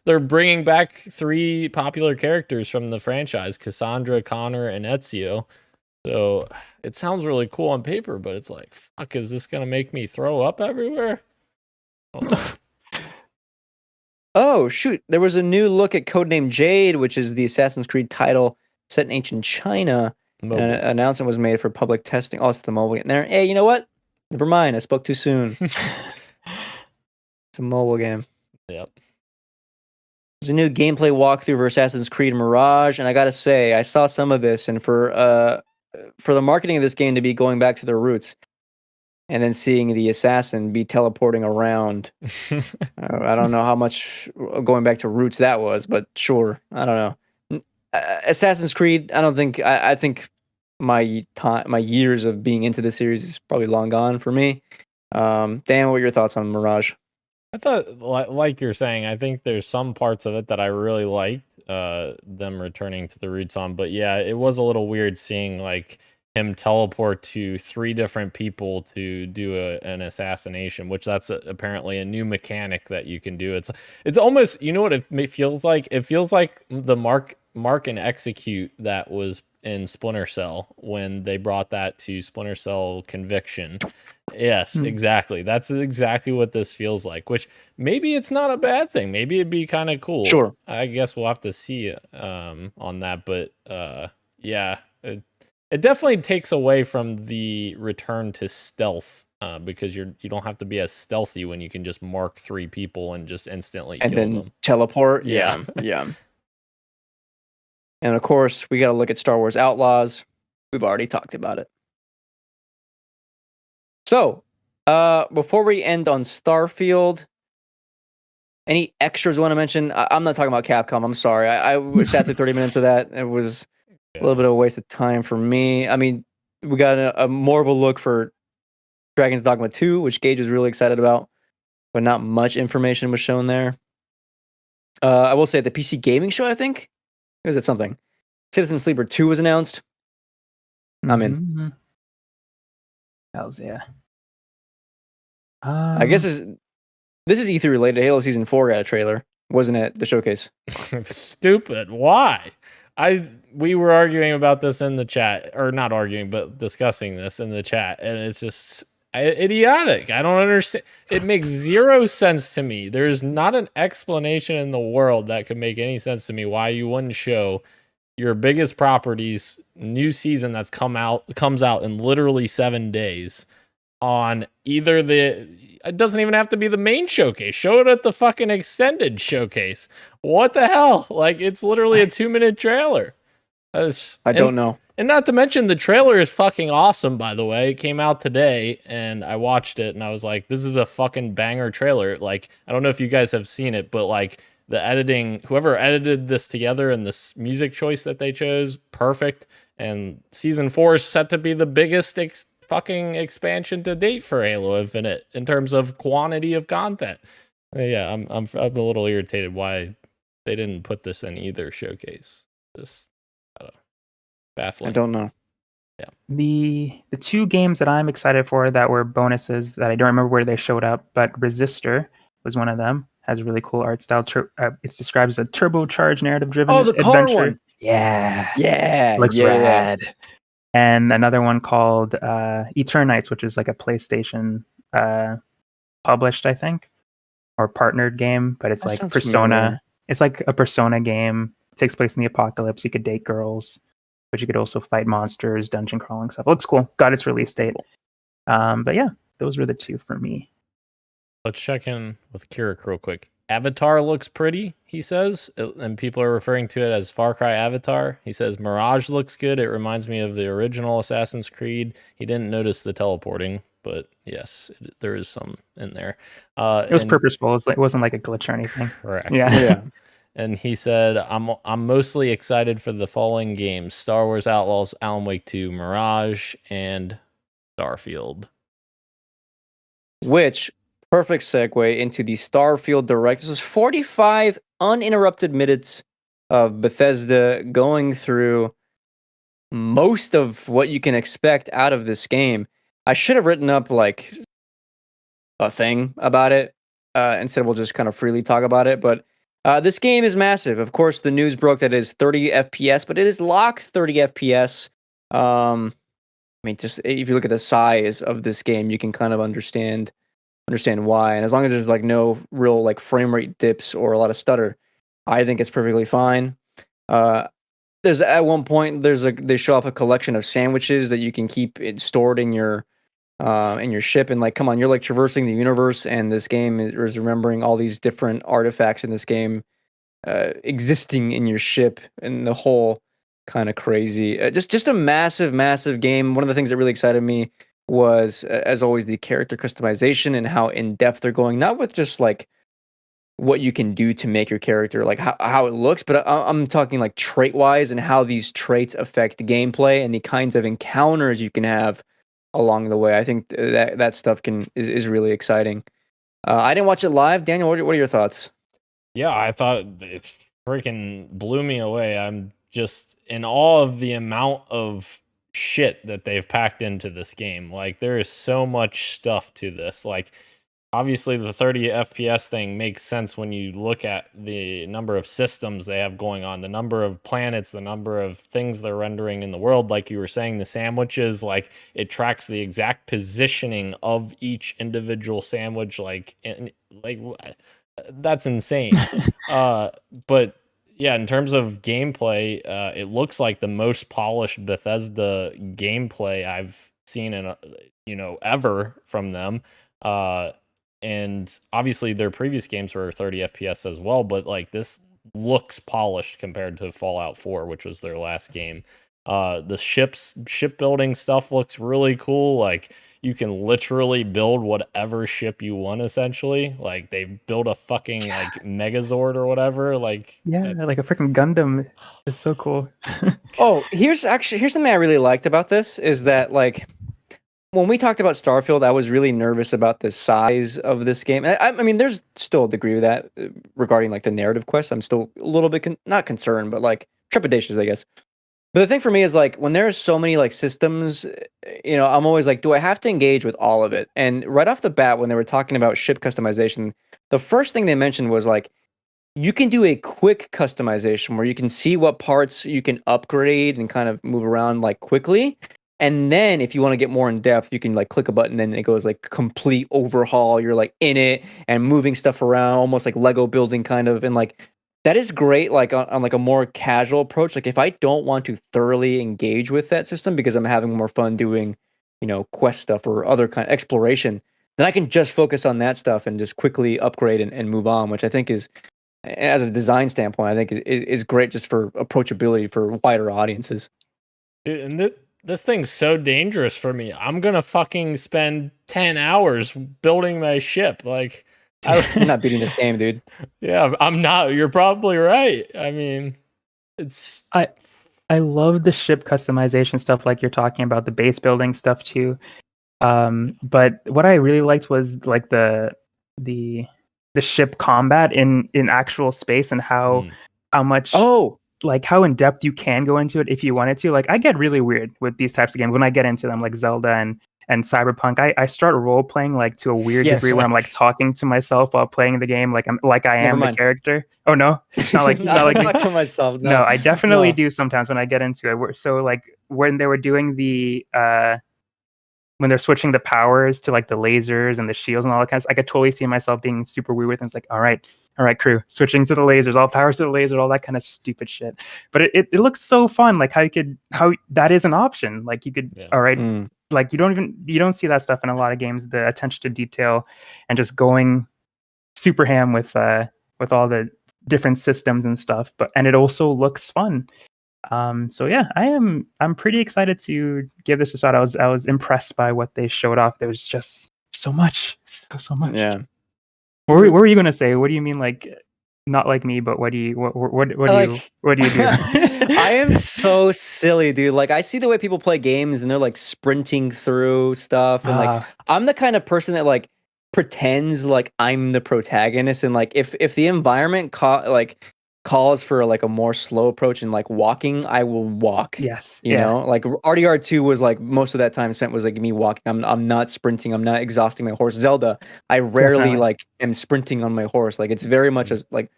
they're bringing back 3 popular characters from the franchise: Cassandra, Connor, and Ezio. So it sounds really cool on paper, but it's like, fuck, is this gonna make me throw up everywhere? Oh, shoot. There was a new look at Codename Jade, which is the Assassin's Creed title set in ancient China. And an announcement was made for public testing. Oh, it's the mobile game there. Hey, you know what? Never mind. I spoke too soon. It's a mobile game. Yep. There's a new gameplay walkthrough for Assassin's Creed Mirage, and I gotta say, I saw some of this, and for the marketing of this game to be going back to their roots, and then seeing the assassin be teleporting around. I don't know how much going back to roots that was, but sure. I don't know. Assassin's Creed, I don't think I think my years of being into this series is probably long gone for me. Dan, what are your thoughts on Mirage? I thought, like you're saying, I think there's some parts of it that I really liked, them returning to the roots on. But yeah, it was a little weird seeing like him teleport to 3 different people to do an assassination, which that's apparently a new mechanic that you can do. It's almost, you know what it feels like? It feels like the mark and execute that was in Splinter Cell when they brought that to Splinter Cell Conviction. Yes, exactly. That's exactly what this feels like, which maybe it's not a bad thing. Maybe it'd be kind of cool. Sure. I guess we'll have to see on that, but yeah, it definitely takes away from the return to stealth because you don't have to be as stealthy when you can just mark 3 people and just instantly and kill then them. Teleport. Yeah. Yeah. And of course, we got to look at Star Wars Outlaws. We've already talked about it. So, before we end on Starfield, any extras you want to mention? I'm not talking about Capcom. I'm sorry. I sat through 30 minutes of that. It was a little bit of a waste of time for me. I mean, we got a more of a look for Dragon's Dogma 2, which Gage is really excited about, but not much information was shown there. I will say at the PC Gaming Show, I think, or is it something? Citizen Sleeper 2 was announced. I'm in. Hells yeah. I guess this is E3 related. Halo Season 4 got a trailer, wasn't it? The showcase. Stupid. Why? We were arguing about this in the chat, or not arguing, but discussing this in the chat, and it's just idiotic. I don't understand. It makes 0 sense to me. There's not an explanation in the world that could make any sense to me why you wouldn't show your biggest property's new season that's comes out in literally 7 days on either it doesn't even have to be the main showcase. Show it at the fucking extended showcase. What the hell? Like, it's literally a 2-minute trailer. I don't know. And not to mention, the trailer is fucking awesome, by the way. It came out today, and I watched it, and I was like, this is a fucking banger trailer. Like, I don't know if you guys have seen it, but like, the editing, whoever edited this together and this music choice that they chose, perfect. And Season 4 is set to be the biggest fucking expansion to date for Halo Infinite in terms of quantity of content. Yeah, I'm a little irritated why they didn't put this in either showcase. Just baffling. I don't know. Yeah. The 2 games that I'm excited for that were bonuses that I don't remember where they showed up, but Resistor was one of them. Has a really cool art style. It's described as a turbocharged narrative-driven the car adventure. one. Yeah. Looks rad. And another one called Eternites, which is like a PlayStation published, I think, or partnered game, but it's That like sounds Persona. familiar. It's like a Persona game. It takes place in the apocalypse. You could date girls, but you could also fight monsters, dungeon crawling stuff. It looks cool. Got its release date. But yeah, those were the 2 for me. Let's check in with Kirik real quick. Avatar looks pretty, he says, and people are referring to it as Far Cry Avatar. He says Mirage looks good. It reminds me of the original Assassin's Creed. He didn't notice the teleporting, but yes, there is some in there. It was purposeful. It wasn't like a glitch or anything. Correct. Yeah. And he said, I'm mostly excited for the following games: Star Wars Outlaws, Alan Wake 2, Mirage, and Starfield. Which, perfect segue into the Starfield Direct. This is 45 uninterrupted minutes of Bethesda going through most of what you can expect out of this game. I should have written up like a thing about it. Instead, we'll just kind of freely talk about it. But this game is massive. Of course, the news broke that it is 30 FPS, but it is locked 30 FPS. I mean, just if you look at the size of this game, you can kind of understand why. And as long as there's like no real like frame rate dips or a lot of stutter, I think it's perfectly fine. There's at one point they show off a collection of sandwiches that you can keep it stored in your ship, and like, come on, you're like traversing the universe, and this game is remembering all these different artifacts in this game existing in your ship, and the whole kind of crazy. Just a massive game. One of the things that really excited me was, as always, the character customization and how in depth they're going. Not with just like what you can do to make your character, like how it looks, but I'm talking like trait wise and how these traits affect gameplay and the kinds of encounters you can have along the way. I think that stuff is really exciting. I didn't watch it live. Daniel, what are your thoughts? Yeah, I thought it freaking blew me away. I'm just in awe of the amount of shit that they've packed into this game. Like, there is so much stuff to this. Like, obviously, the 30 FPS thing makes sense when you look at the number of systems they have going on, the number of planets, the number of things they're rendering in the world. Like you were saying, the sandwiches, like it tracks the exact positioning of each individual sandwich. That's insane. But yeah, in terms of gameplay, it looks like the most polished Bethesda gameplay I've seen in ever from them. And obviously their previous games were 30 FPS as well, but like this looks polished compared to Fallout 4, which was their last game. The shipbuilding stuff looks really cool. Like you can literally build whatever ship you want, essentially. Like they build a fucking like Megazord or whatever. Like like a freaking Gundam. It's so cool. Oh, here's something I really liked about this is that like when we talked about Starfield, I was really nervous about the size of this game. I mean, there's still a degree of that regarding like the narrative quest. I'm still a little bit not concerned, but like trepidatious, I guess. But the thing for me is like when there's so many like systems, I'm always like, do I have to engage with all of it? And right off the bat, when they were talking about ship customization, the first thing they mentioned was like, you can do a quick customization where you can see what parts you can upgrade and kind of move around like quickly. And then if you want to get more in depth, you can like click a button and it goes like complete overhaul. You're like in it and moving stuff around, almost like Lego building kind of. And like that is great like on like a more casual approach. Like if I don't want to thoroughly engage with that system because I'm having more fun doing, quest stuff or other kind of exploration, then I can just focus on that stuff and just quickly upgrade and move on, which I think is, as a design standpoint, I think is great just for approachability for wider audiences. And this thing's so dangerous for me. I'm gonna fucking spend 10 hours building my ship. Like, I'm not beating this game, dude. Yeah, I'm not. You're probably right. I mean, it's I love the ship customization stuff, like you're talking about the base building stuff too. But what I really liked was like the ship combat in actual space and how much like how in depth you can go into it if you wanted to. Like I get really weird with these types of games when I get into them, like Zelda and Cyberpunk. I start role playing like to a weird degree where I'm like talking to myself while playing the game, like I am the character. Oh no, not like not like talk to myself. No, I definitely do sometimes when I get into it. So like when they were doing the when they're switching the powers to like the lasers and the shields and all that kind of stuff, I could totally see myself being super weird with it. It's like, all right, crew, switching to the lasers, all powers to the laser, all that kind of stupid shit. But it looks so fun, like how that is an option. Like you could, like you don't see that stuff in a lot of games. The attention to detail and just going super ham with all the different systems and stuff. And it also looks fun. So yeah, I'm pretty excited to give this a shot. I was impressed by what they showed off. There was just so much. Yeah. What were you gonna say? What do you mean, like not like me? But what do you do? I am so silly, dude. Like I see the way people play games and they're like sprinting through stuff, and like I'm the kind of person that like pretends like I'm the protagonist, and like if the environment calls for like a more slow approach and like walking, I will walk. Yes. You know, like RDR2 was like most of that time spent was like me walking. I'm not sprinting. I'm not exhausting my horse. Zelda, I rarely like am sprinting on my horse. Like it's very much as like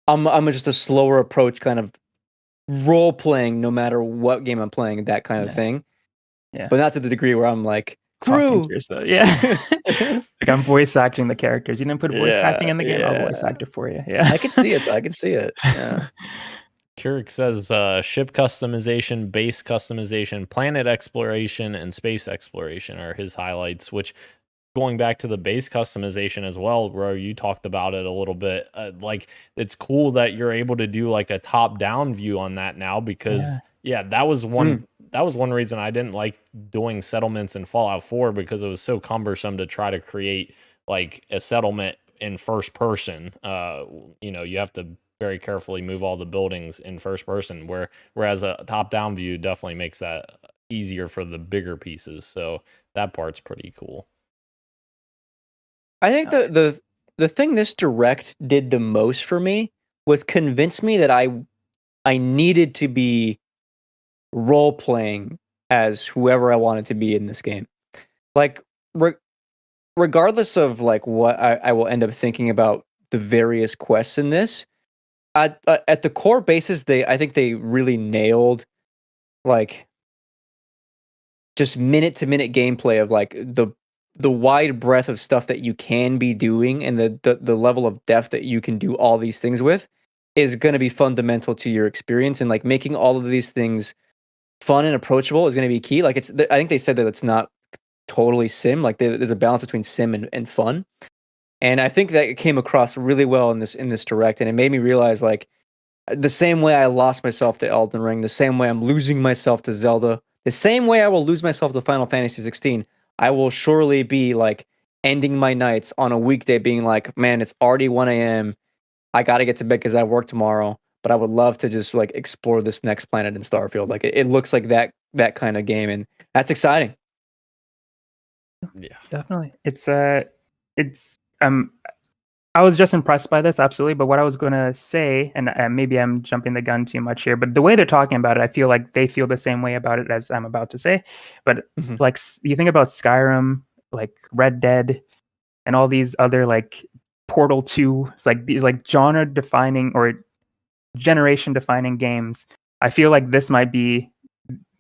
I'm just a slower approach kind of role playing no matter what game I'm playing, that kind of thing. Yeah. But not to the degree where I'm like crew. Like I'm voice acting the characters. You didn't put voice acting in the game, I'll voice act it for you. Yeah. I can see it. Yeah. Keurig says ship customization, base customization, planet exploration, and space exploration are his highlights, which going back to the base customization as well, bro, you talked about it a little bit. Like it's cool that you're able to do like a top down view on that now because that was one that was one reason I didn't like doing settlements in Fallout 4 because it was so cumbersome to try to create like a settlement in first person. You have to very carefully move all the buildings in first person, whereas a top-down view definitely makes that easier for the bigger pieces. So that part's pretty cool. I think the thing this direct did the most for me was convince me that I needed to be role playing as whoever I wanted to be in this game. Like regardless of like what I will end up thinking about the various quests in this, at the core basis, I think they really nailed like just minute to minute gameplay of like the wide breadth of stuff that you can be doing and the level of depth that you can do all these things with is going to be fundamental to your experience, and like making all of these things fun and approachable is going to be key. Like I think they said that it's not totally sim, like there's a balance between sim and fun. And I think that it came across really well in this direct, and it made me realize like the same way I lost myself to Elden Ring, the same way I'm losing myself to Zelda, the same way I will lose myself to Final Fantasy 16, I will surely be like ending my nights on a weekday being like, man, it's already 1 a.m. I got to get to bed because I work tomorrow, but I would love to just like explore this next planet in Starfield. Like it looks like that kind of game, and that's exciting. Yeah. Definitely. It's I was just impressed by this, absolutely. But what I was going to say, and maybe I'm jumping the gun too much here, but the way they're talking about it, I feel like they feel the same way about it as I'm about to say. But like you think about Skyrim, like Red Dead, and all these other like Portal 2, it's like these like genre defining or generation defining games. I feel like this might be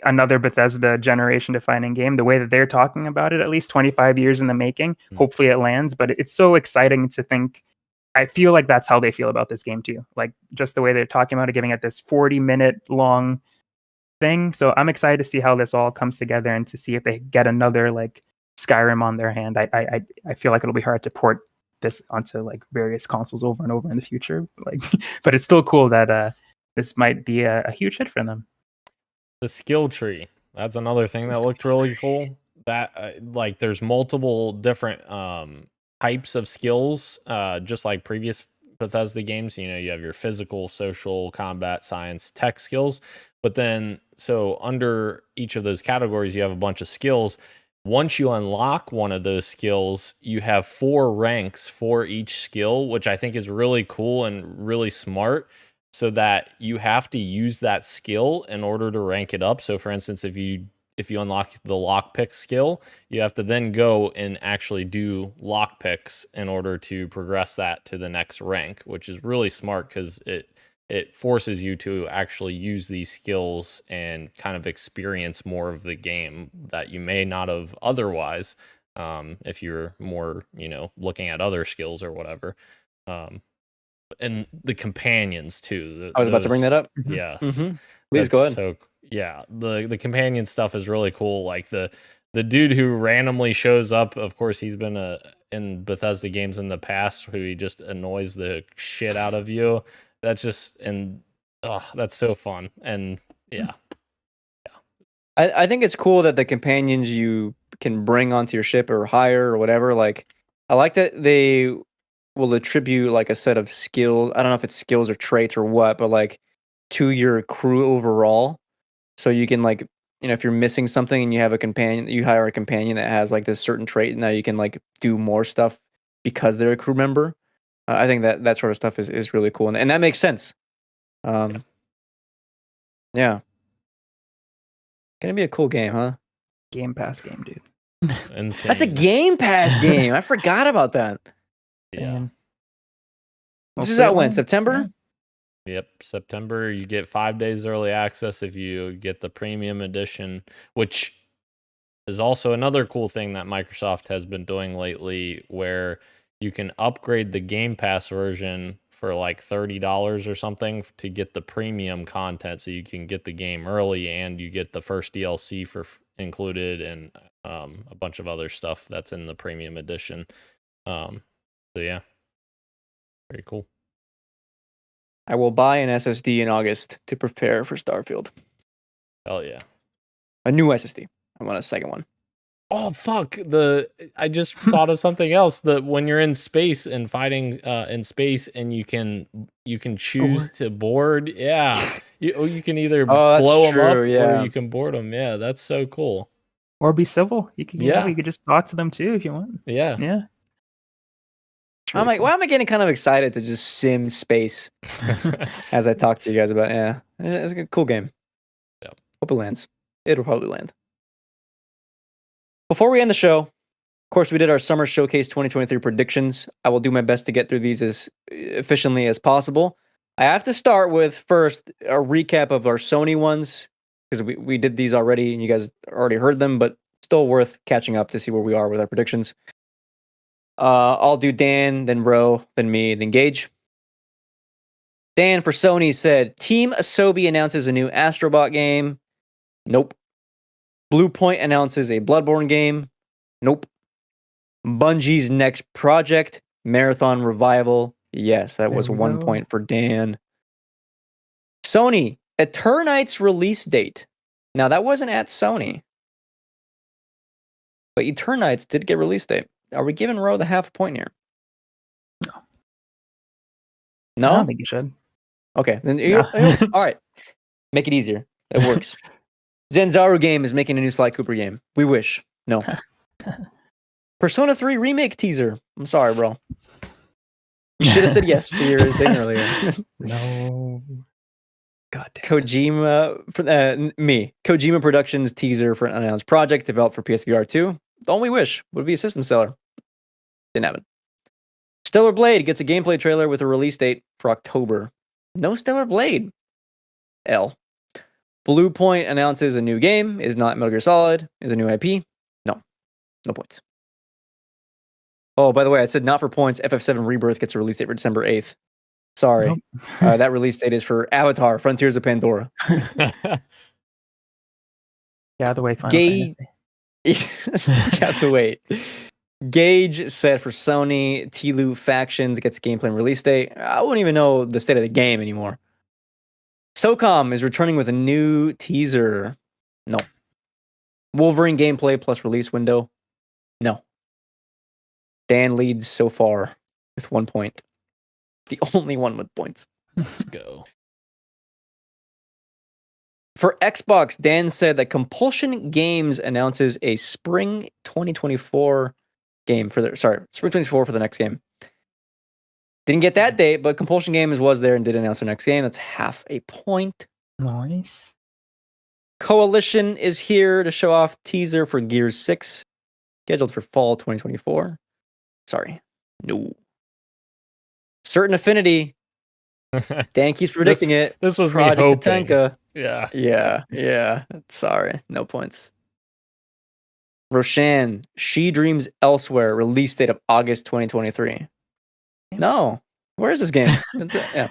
another Bethesda generation defining game. The way that they're talking about it, at least 25 years in the making. Hopefully it lands, but it's so exciting to think. I feel like that's how they feel about this game too. Like just the way they're talking about it, giving it this 40-minute long thing. So I'm excited to see how this all comes together and to see if they get another like Skyrim on their hand. I feel like it'll be hard to port this onto like various consoles over and over in the future. Like, but it's still cool that this might be a huge hit for them. The skill tree. That's another thing that looked really cool. That like there's multiple different types of skills, just like previous Bethesda games. You have your physical, social, combat, science, tech skills. But then, so under each of those categories, you have a bunch of skills. Once you unlock one of those skills, you have 4 ranks for each skill, which I think is really cool and really smart, so that you have to use that skill in order to rank it up. So for instance, if you unlock the lockpick skill, you have to then go and actually do lockpicks in order to progress that to the next rank, which is really smart because it forces you to actually use these skills and kind of experience more of the game that you may not have otherwise, if you're more, looking at other skills or whatever. And the companions too. I was about to bring that up. Yes. Please go ahead. So yeah, the companion stuff is really cool. Like the dude who randomly shows up, of course he's been in Bethesda games in the past, who he just annoys the shit out of you. That's just, and that's so fun. And yeah. I think it's cool that the companions you can bring onto your ship or hire or whatever, like I like that they will attribute like a set of skills. I don't know if it's skills or traits or what, but like to your crew overall. So you can like, if you're missing something and you have a companion, you hire a companion that has like this certain trait, and now you can like do more stuff because they're a crew member. I think that sort of stuff is really cool, and that makes sense. Yeah. Gonna be a cool game, huh? Game Pass game, dude. Insane. That's a Game Pass game. I forgot about that. Yeah. This is out when? September? Yep, September. You get 5 days early access if you get the premium edition, which is also another cool thing that Microsoft has been doing lately, where you can upgrade the Game Pass version for like $30 or something to get the premium content, so you can get the game early and you get the first DLC for included, and a bunch of other stuff that's in the premium edition. So yeah, very cool. I will buy an SSD in August to prepare for Starfield. Hell yeah. A new SSD. I want a second one. Oh fuck! I just thought of something else. That when you're in space and fighting in space, and you can choose to board. Yeah, you can either that's blow them up true, yeah. or you can board them. Yeah, that's so cool. Or be civil. You can, Yeah. you could just talk to them too if you want. Yeah. Yeah. It's I'm really like, why am I getting kind of excited to just sim space as I talk to you guys about it? Yeah, it's a cool game. Yep. Hope it lands. It'll probably land. Before we end the show, of course, we did our Summer Showcase 2023 predictions. I will do my best to get through these as efficiently as possible. I have to start with first a recap of our Sony ones, because we did these already and you guys already heard them, but still worth catching up to see where we are with our predictions. I'll do Dan, then Ro, then me, then Gage. Dan for Sony said, Team Asobi announces a new Astrobot game. Nope. Blue Point announces a Bloodborne game. Nope. Bungie's next project, Marathon Revival. Yes, that was 1 point for Dan. Sony, Eternights release date. Now, that wasn't at Sony. But Eternights did get release date. Are we giving Ro the half point here? No. No? I don't think you should. Okay. Then No. all right. Make it easier. It works. Zanzaru game is making a new Sly Cooper game. We wish. No. Persona 3 remake teaser. I'm sorry, bro. You should have said yes to your thing earlier. No. God damn. Kojima Kojima Productions teaser for an unannounced project developed for PSVR 2. The only wish would be a system seller. Didn't happen. Stellar Blade gets a gameplay trailer with a release date for October. No Stellar Blade. L. Blue Point announces a new game. Is not Metal Gear Solid. Is a new IP. No. No points. Oh, by the way, I said not for points. FF7 Rebirth gets a release date for December 8th. Sorry. Nope. That release date is for Avatar, Frontiers of Pandora. Yeah, the way Final Gage, Fantasy. you have to wait. Gage said for Sony, Tlu Factions gets gameplay and release date. I wouldn't even know the state of the game anymore. SOCOM is returning with a new teaser. No. Wolverine gameplay plus release window. No. Dan leads so far with 1 point. The only one with points. Let's go. For Xbox, Dan said that Compulsion Games announces a spring 2024 game spring 2024 for the next game. Didn't get that date, but Compulsion Games was there and did announce their next game. That's half a point. Nice. Coalition is here to show off teaser for Gears 6, scheduled for fall 2024. Sorry. No. Certain Affinity. Dan keeps predicting it. This was Project me hoping. Tatanka. Yeah. Yeah. Sorry. No points. Roshan, She Dreams Elsewhere, release date of August 2023. No. Where is this game? Yeah.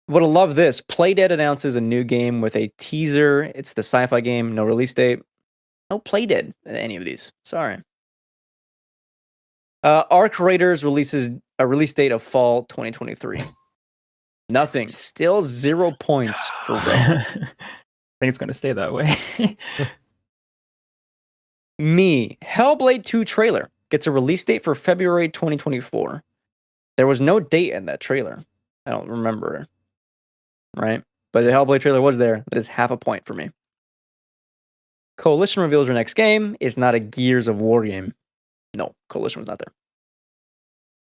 Would have loved this. Playdead announces a new game with a teaser. It's the sci-fi game, no release date. No Playdead in any of these. Sorry. Arc Raiders releases a release date of fall 2023. Nothing. Still 0 points for Ro. I think it's going to stay that way. Me, Hellblade 2 trailer gets a release date for February 2024. There was no date in that trailer. I don't remember. Right? But the Hellblade trailer was there. That is half a point for me. Coalition reveals her next game. It's not a Gears of War game. No, Coalition was not there.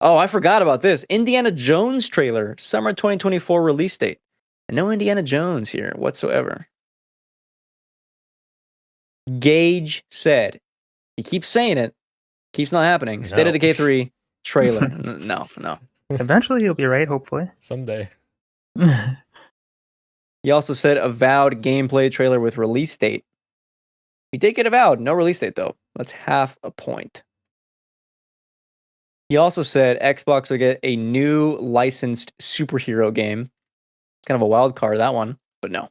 Oh, I forgot about this. Indiana Jones trailer, summer 2024 release date. And no Indiana Jones here whatsoever. Gage said, he keeps saying it, keeps not happening. No. State of Decay 3 trailer. No. Eventually, you'll be right, hopefully. Someday. He also said Avowed gameplay trailer with release date. He did get Avowed, no release date though. That's half a point. He also said Xbox will get a new licensed superhero game. Kind of a wild card, that one, but no.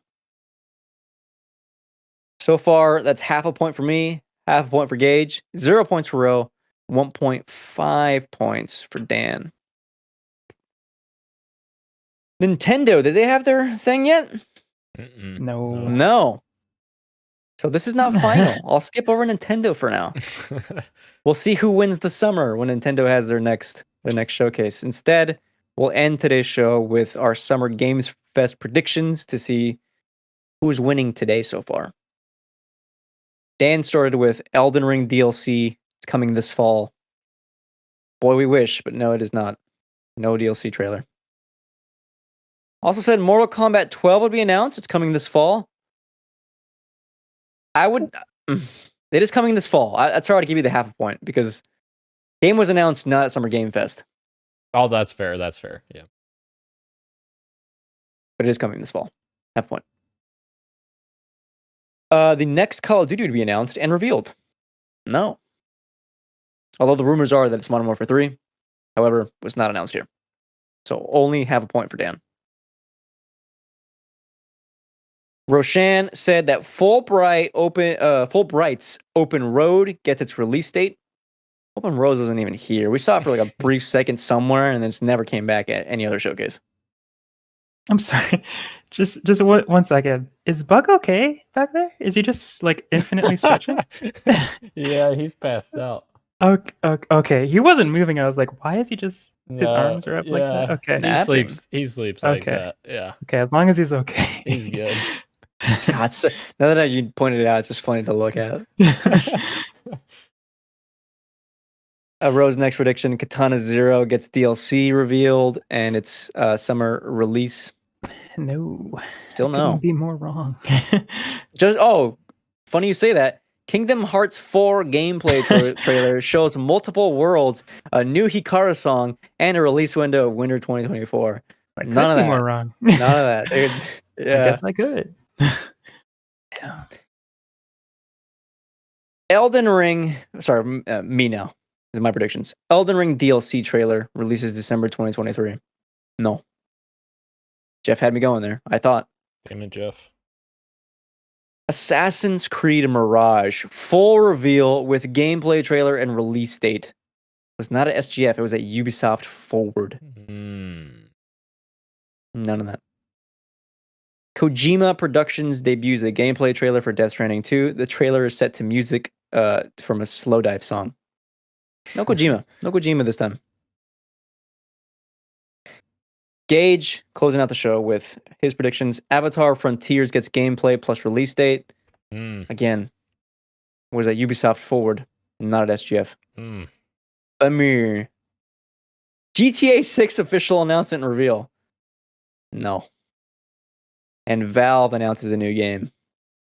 So far, that's half a point for me, half a point for Gage, 0 points for Ro, 1.5 points for Dan. Nintendo, did they have their thing yet? Mm-mm. No. No. So this is not final. I'll skip over Nintendo for now. We'll see who wins the summer when Nintendo has their next showcase. Instead, we'll end today's show with our Summer Games Fest predictions to see who's winning today so far. Dan started with Elden Ring DLC. It's coming this fall. Boy, we wish, but no, it is not. No DLC trailer. Also said Mortal Kombat 12 would be announced. It's coming this fall. It is coming this fall. That's hard to give you the half a point because game was announced not at Summer Game Fest. Oh, that's fair. That's fair. Yeah. But it is coming this fall. Half a point. The next Call of Duty would be announced and revealed. No. Although the rumors are that it's Modern Warfare 3. However, it was not announced here. So only half a point for Dan. Roshan said that Fulbright's Open Road gets its release date. Open Road wasn't even here. We saw it for like a brief second somewhere, and then it never came back at any other showcase. I'm sorry. Just one second. Is Bug okay back there? Is he just like infinitely stretching? Yeah, he's passed out. Okay. He wasn't moving. I was like, why is he just his arms are up like that? Okay. He sleeps like that. Yeah. Okay, as long as he's okay. He's good. God, now that you pointed it out, it's just funny to look at. Rose's next prediction: Katana Zero gets DLC revealed, and it's summer release. No, still no. Couldn't be more wrong. Funny you say that. Kingdom Hearts 4 gameplay trailer shows multiple worlds, a new Hikaru song, and a release window of winter 2024. None of that. More wrong. None of that. Yeah. I guess I could. Yeah. Elden Ring. Sorry, me now. These are my predictions. Elden Ring DLC trailer releases December 2023. No. Geoff had me going there. I thought. Damn it, Geoff. Assassin's Creed Mirage full reveal with gameplay trailer and release date. It was not at SGF. It was at Ubisoft Forward. None of that. Kojima Productions debuts a gameplay trailer for Death Stranding 2. The trailer is set to music from a Slow Dive song. No Kojima. No Kojima this time. Gage closing out the show with his predictions. Avatar Frontiers gets gameplay plus release date. Again, was at Ubisoft Forward, not at SGF. Amir. GTA 6 official announcement and reveal. No. And Valve announces a new game.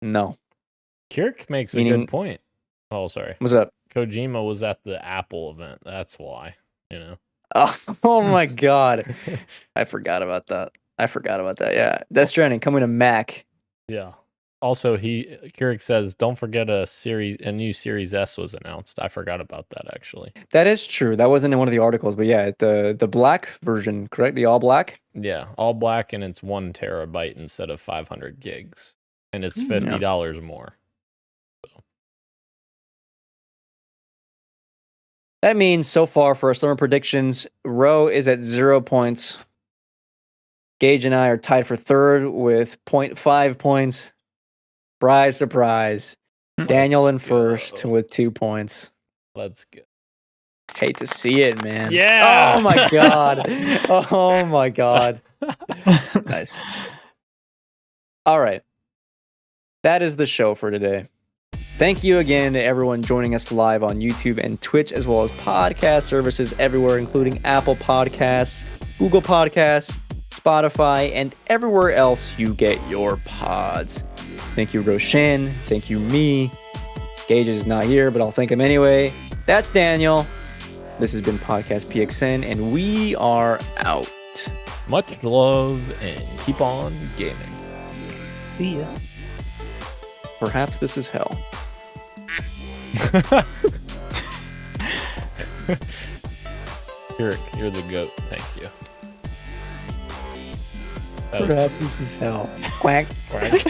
No. Kirk makes a good point. Oh, sorry. What's up? Kojima was at the Apple event. That's why, Oh my God. I forgot about that. Yeah. Death Stranding coming to Mac. Yeah. Also, Kirk says, don't forget a new Series S was announced. I forgot about that, actually. That is true. That wasn't in one of the articles, but yeah, the black version, correct? The all black? Yeah, all black, and it's 1 terabyte instead of 500 gigs. And it's $50 more. So. That means so far for our summer predictions, Roe is at 0 points. Gage and I are tied for third with 0.5 points. Surprise. Daniel in first with 2 points. Let's go. Hate to see it, man. Yeah. Oh my God. Oh my God. Nice. All right. That is the show for today. Thank you again to everyone joining us live on YouTube and Twitch, as well as podcast services everywhere, including Apple Podcasts, Google Podcasts, Spotify, and everywhere else you get your pods. Thank you, Roshan. Thank you, me. Gage is not here, but I'll thank him anyway. That's Daniel. This has been Podcast PXN, and we are out. Much love and keep on gaming. See ya. Perhaps this is hell. You're the GOAT. Thank you. Perhaps this is hell. Quack. Quack.